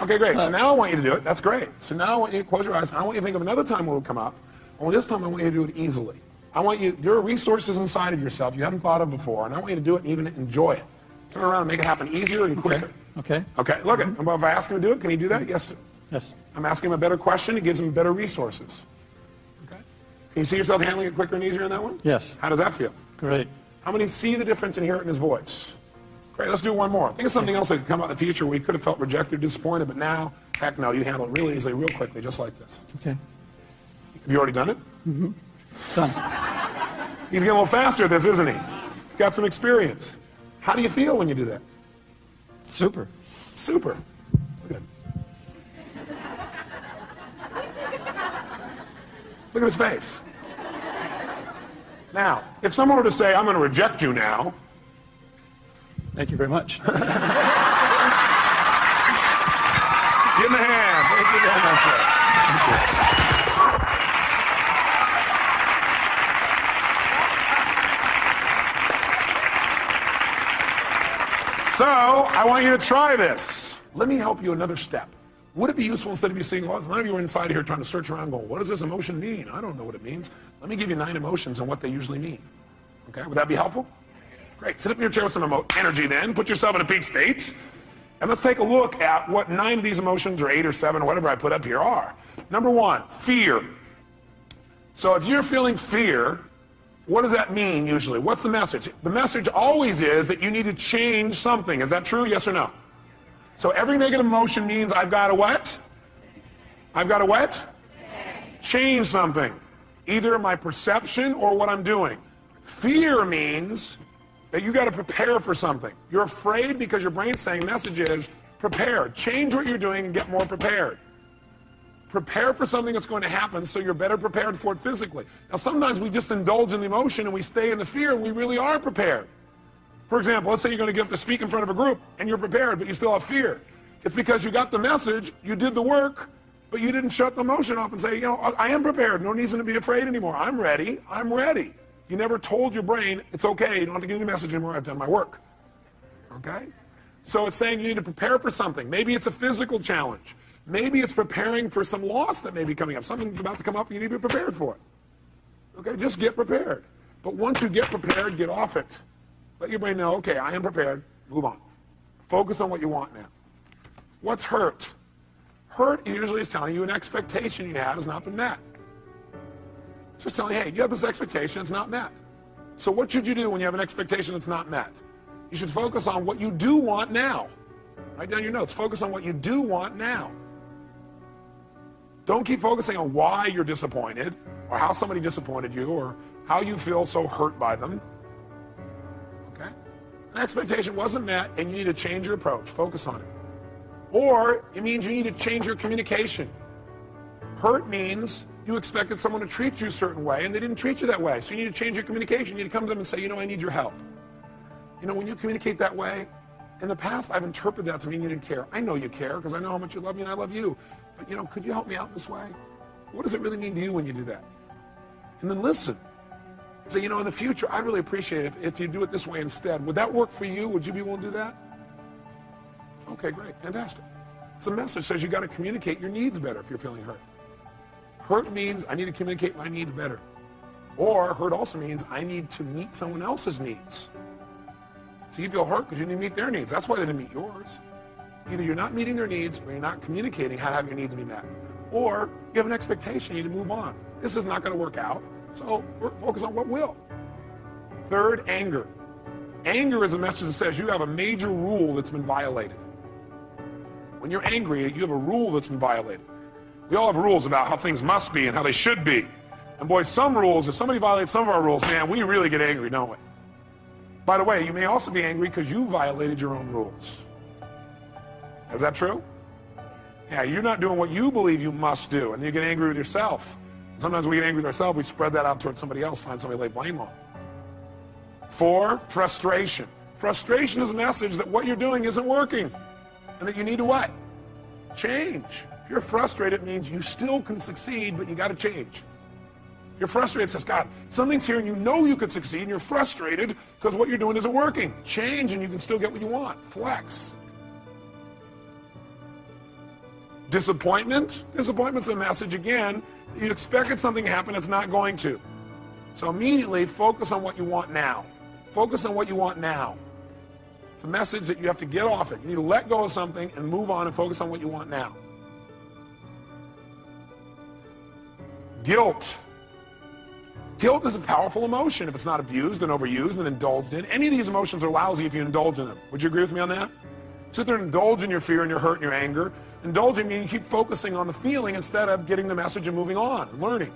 Okay, great. So now I want you to do it. That's great. So now I want you to close your eyes, and I want you to think of another time where it will come up. Only this time I want you to do it easily. I want you, there are resources inside of yourself you haven't thought of before, and I want you to do it and even enjoy it. Turn around and make it happen easier and quicker. Okay. Okay, look at it. If I ask him to do it, can he do that? Yes. Yes. I'm asking him a better question. It gives him better resources. Okay. Can you see yourself handling it quicker and easier in that one? Yes. How does that feel? Great. How many see the difference and hear it in his voice? Great, let's do one more. Think of something else that could come out in the future where you could have felt rejected, disappointed, but now, heck no, you handle it really easily, real quickly, just like this. Okay. Have you already done it? Mm-hmm. Son. He's getting a little faster at this, isn't he? He's got some experience. How do you feel when you do that? Super. Super. Good. Look at his face. Now, if someone were to say, I'm going to reject you now, Thank you very much. give him a hand. Thank you very much, sir. Thank you. So, I want you to try this. Let me help you another step. Would it be useful instead of you seeing, well, none of you are inside here trying to search around going, what does this emotion mean? I don't know what it means. Let me give you 9 emotions and what they usually mean. Okay, would that be helpful? Great, sit up in your chair with some energy then, put yourself in a peak state, and let's take a look at what 9 of these emotions, or 8 or 7, or whatever I put up here are. Number 1, fear. So if you're feeling fear, what does that mean usually? What's the message? The message always is that you need to change something. Is that true, yes or no? So every negative emotion means I've got to what? I've got to what? Change something. Either my perception or what I'm doing. Fear means that you got to prepare for something. You're afraid because your brain's saying message is prepare. Change what you're doing and get more prepared. Prepare for something that's going to happen so you're better prepared for it physically. Now sometimes we just indulge in the emotion and we stay in the fear and we really are prepared. For example, let's say you're going to get up to speak in front of a group and you're prepared but you still have fear. It's because you got the message, you did the work, but you didn't shut the emotion off and say, you know, I am prepared. No reason to be afraid anymore. I'm ready. I'm ready. You never told your brain, it's okay. You don't have to give me a message anymore. I've done my work. Okay? So it's saying you need to prepare for something. Maybe it's a physical challenge. Maybe it's preparing for some loss that may be coming up. Something's about to come up and you need to be prepared for it. Okay? Just get prepared. But once you get prepared, get off it. Let your brain know, okay, I am prepared. Move on. Focus on what you want now. What's hurt? Hurt usually is telling you an expectation you had has not been met. It's just telling you, hey, you have this expectation, it's not met. So what should you do when you have an expectation that's not met? You should focus on what you do want now. Write down your notes. Focus on what you do want now. Don't keep focusing on why you're disappointed or how somebody disappointed you or how you feel so hurt by them. Okay? An expectation wasn't met and you need to change your approach. Focus on it. Or it means you need to change your communication. Hurt means you expected someone to treat you a certain way and they didn't treat you that way. So you need to change your communication. You need to come to them and say, you know, I need your help. You know, when you communicate that way, in the past I've interpreted that to mean you didn't care. I know you care because I know how much you love me and I love you. But you know, could you help me out this way? What does it really mean to you when you do that? And then listen. Say, you know, in the future, I'd really appreciate it if you do it this way instead. Would that work for you? Would you be willing to do that? Okay, great, fantastic. It's a message that says you got to communicate your needs better if you're feeling hurt. Hurt means I need to communicate my needs better. Or hurt also means I need to meet someone else's needs. So you feel hurt because you didn't meet their needs. That's why they didn't meet yours. Either you're not meeting their needs or you're not communicating how to have your needs be met. Or you have an expectation, you need to move on. This is not going to work out, so focus on what will. Third, anger. Anger is a message that says you have a major rule that's been violated. When you're angry, you have a rule that's been violated. We all have rules about how things must be and how they should be. And boy, some rules, if somebody violates some of our rules, man, we really get angry, don't we? By the way, you may also be angry because you violated your own rules. Is that true? Yeah, you're not doing what you believe you must do, and then you get angry with yourself. Sometimes we get angry with ourselves, we spread that out towards somebody else, find somebody to lay blame on. 4, frustration. Frustration is a message that what you're doing isn't working, and that you need to what? Change. If you're frustrated, it means you still can succeed, but you got to change. If you're frustrated, it says, God, something's here and you know you could succeed, and you're frustrated because what you're doing isn't working. Change and you can still get what you want. Flex. Disappointment. Disappointment's a message, again, you expected something to happen, it's not going to. So immediately focus on what you want now. Focus on what you want now. It's a message that you have to get off it. You need to let go of something and move on and focus on what you want now. Guilt. Guilt is a powerful emotion if it's not abused and overused and indulged in. Any of these emotions are lousy if you indulge in them. Would you agree with me on that? Sit there and indulge in your fear and your hurt and your anger. Indulging means you keep focusing on the feeling instead of getting the message and moving on and learning.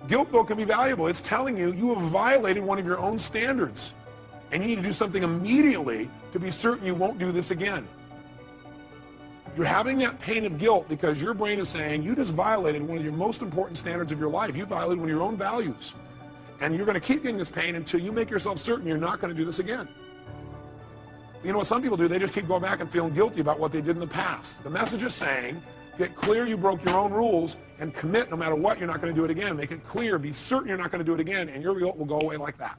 Guilt, though, can be valuable. It's telling you you have violated one of your own standards, and you need to do something immediately to be certain you won't do this again. You're having that pain of guilt because your brain is saying you just violated one of your most important standards of your life. You violated one of your own values. And you're going to keep getting this pain until you make yourself certain you're not going to do this again. You know what some people do? They just keep going back and feeling guilty about what they did in the past. The message is saying, get clear you broke your own rules and commit no matter what, you're not going to do it again. Make it clear, be certain you're not going to do it again, and your guilt will go away like that.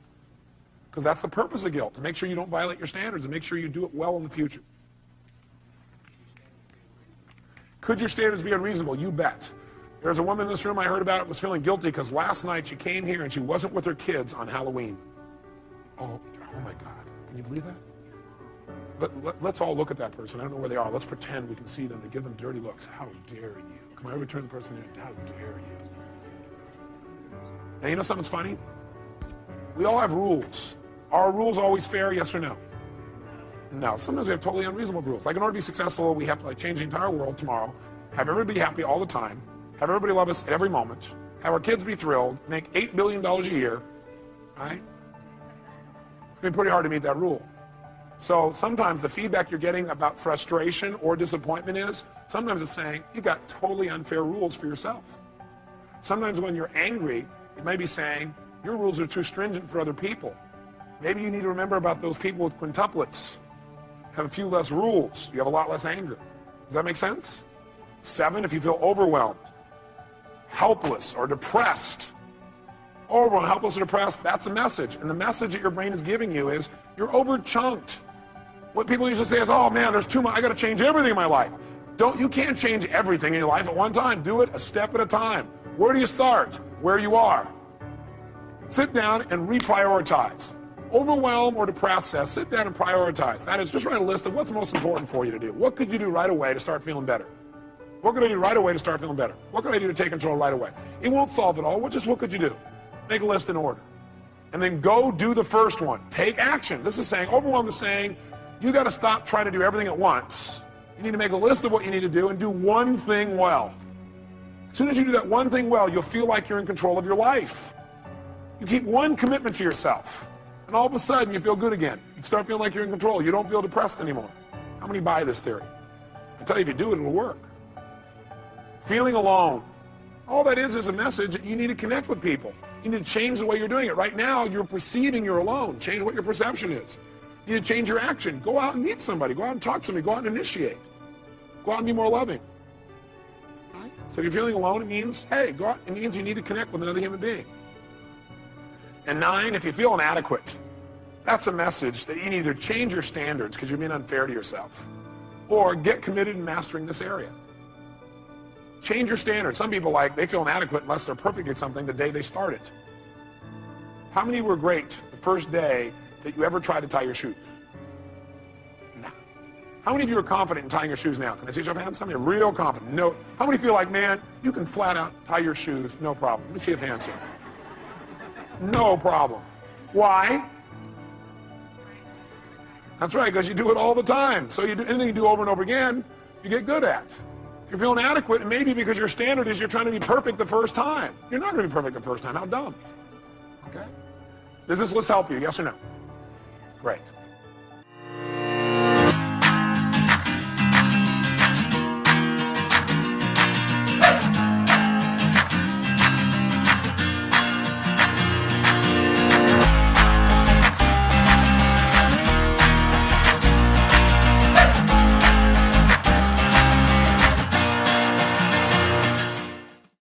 Because that's the purpose of guilt, to make sure you don't violate your standards and make sure you do it well in the future. Could your standards be unreasonable? You bet. There's a woman in this room I heard about was feeling guilty because last night she came here and she wasn't with her kids on Halloween. Oh my God. Can you believe that? Let's all look at that person. I don't know where they are. Let's pretend we can see them and give them dirty looks. How dare you? Come on, every turn the person in. How dare you? Now, you know something's funny? We all have rules. Are rules always fair, yes or no? No. Sometimes we have totally unreasonable rules. Like in order to be successful, we have to change the entire world tomorrow, have everybody be happy all the time, have everybody love us at every moment, have our kids be thrilled, make $8 billion a year, right? It's been pretty hard to meet that rule. So sometimes the feedback you're getting about frustration or disappointment is, sometimes it's saying, you got totally unfair rules for yourself. Sometimes when you're angry, it may be saying, your rules are too stringent for other people. Maybe you need to remember about those people with quintuplets. Have a few less rules. You have a lot less anger. Does that make sense? 7, if you feel overwhelmed, helpless, or depressed. Overwhelmed, helpless, or depressed, that's a message. And the message that your brain is giving you is, you're over-chunked. What people usually say is, oh man, there's too much, I gotta change everything in my life. You can't change everything in your life at one time. Do it a step at a time. Where do you start? Where you are. Sit down and reprioritize. Overwhelmed or depressed says, sit down and prioritize. That is, just write a list of what's most important for you to do. What could you do right away to start feeling better? What could I do right away to start feeling better? What could I do to take control right away? It won't solve it all. Just what could you do? Make a list in order. And then go do the first one. Take action. This is saying, overwhelmed is saying, you got to stop trying to do everything at once. You need to make a list of what you need to do and do one thing well. As soon as you do that one thing well, you'll feel like you're in control of your life. You keep one commitment to yourself, and all of a sudden you feel good again. You start feeling like you're in control. You don't feel depressed anymore. How many buy this theory? I tell you, if you do it, it'll work. Feeling alone. All that is a message that you need to connect with people. You need to change the way you're doing it. Right now, you're perceiving you're alone. Change what your perception is. You need to change your action. Go out and meet somebody. Go out and talk to somebody. Go out and initiate. Go out and be more loving. Right? So if you're feeling alone, it means, hey, go out. It means you need to connect with another human being. And 9, if you feel inadequate, that's a message that you need to change your standards because you're being unfair to yourself, or get committed in mastering this area. Change your standards. Some people they feel inadequate unless they're perfect at something the day they start it. How many were great the first day that you ever tried to tie your shoes? No. How many of you are confident in tying your shoes now? Can I see your hands? How many are real confident? No. How many feel like, man, you can flat out tie your shoes, no problem? Let me see if hands here. No problem. Why? That's right, because you do it all the time. So you do anything you do over and over again, you get good at. If you're feeling inadequate, it may be because your standard is you're trying to be perfect the first time. You're not going to be perfect the first time. How dumb. Okay? Does this list help you? Yes or no? Great.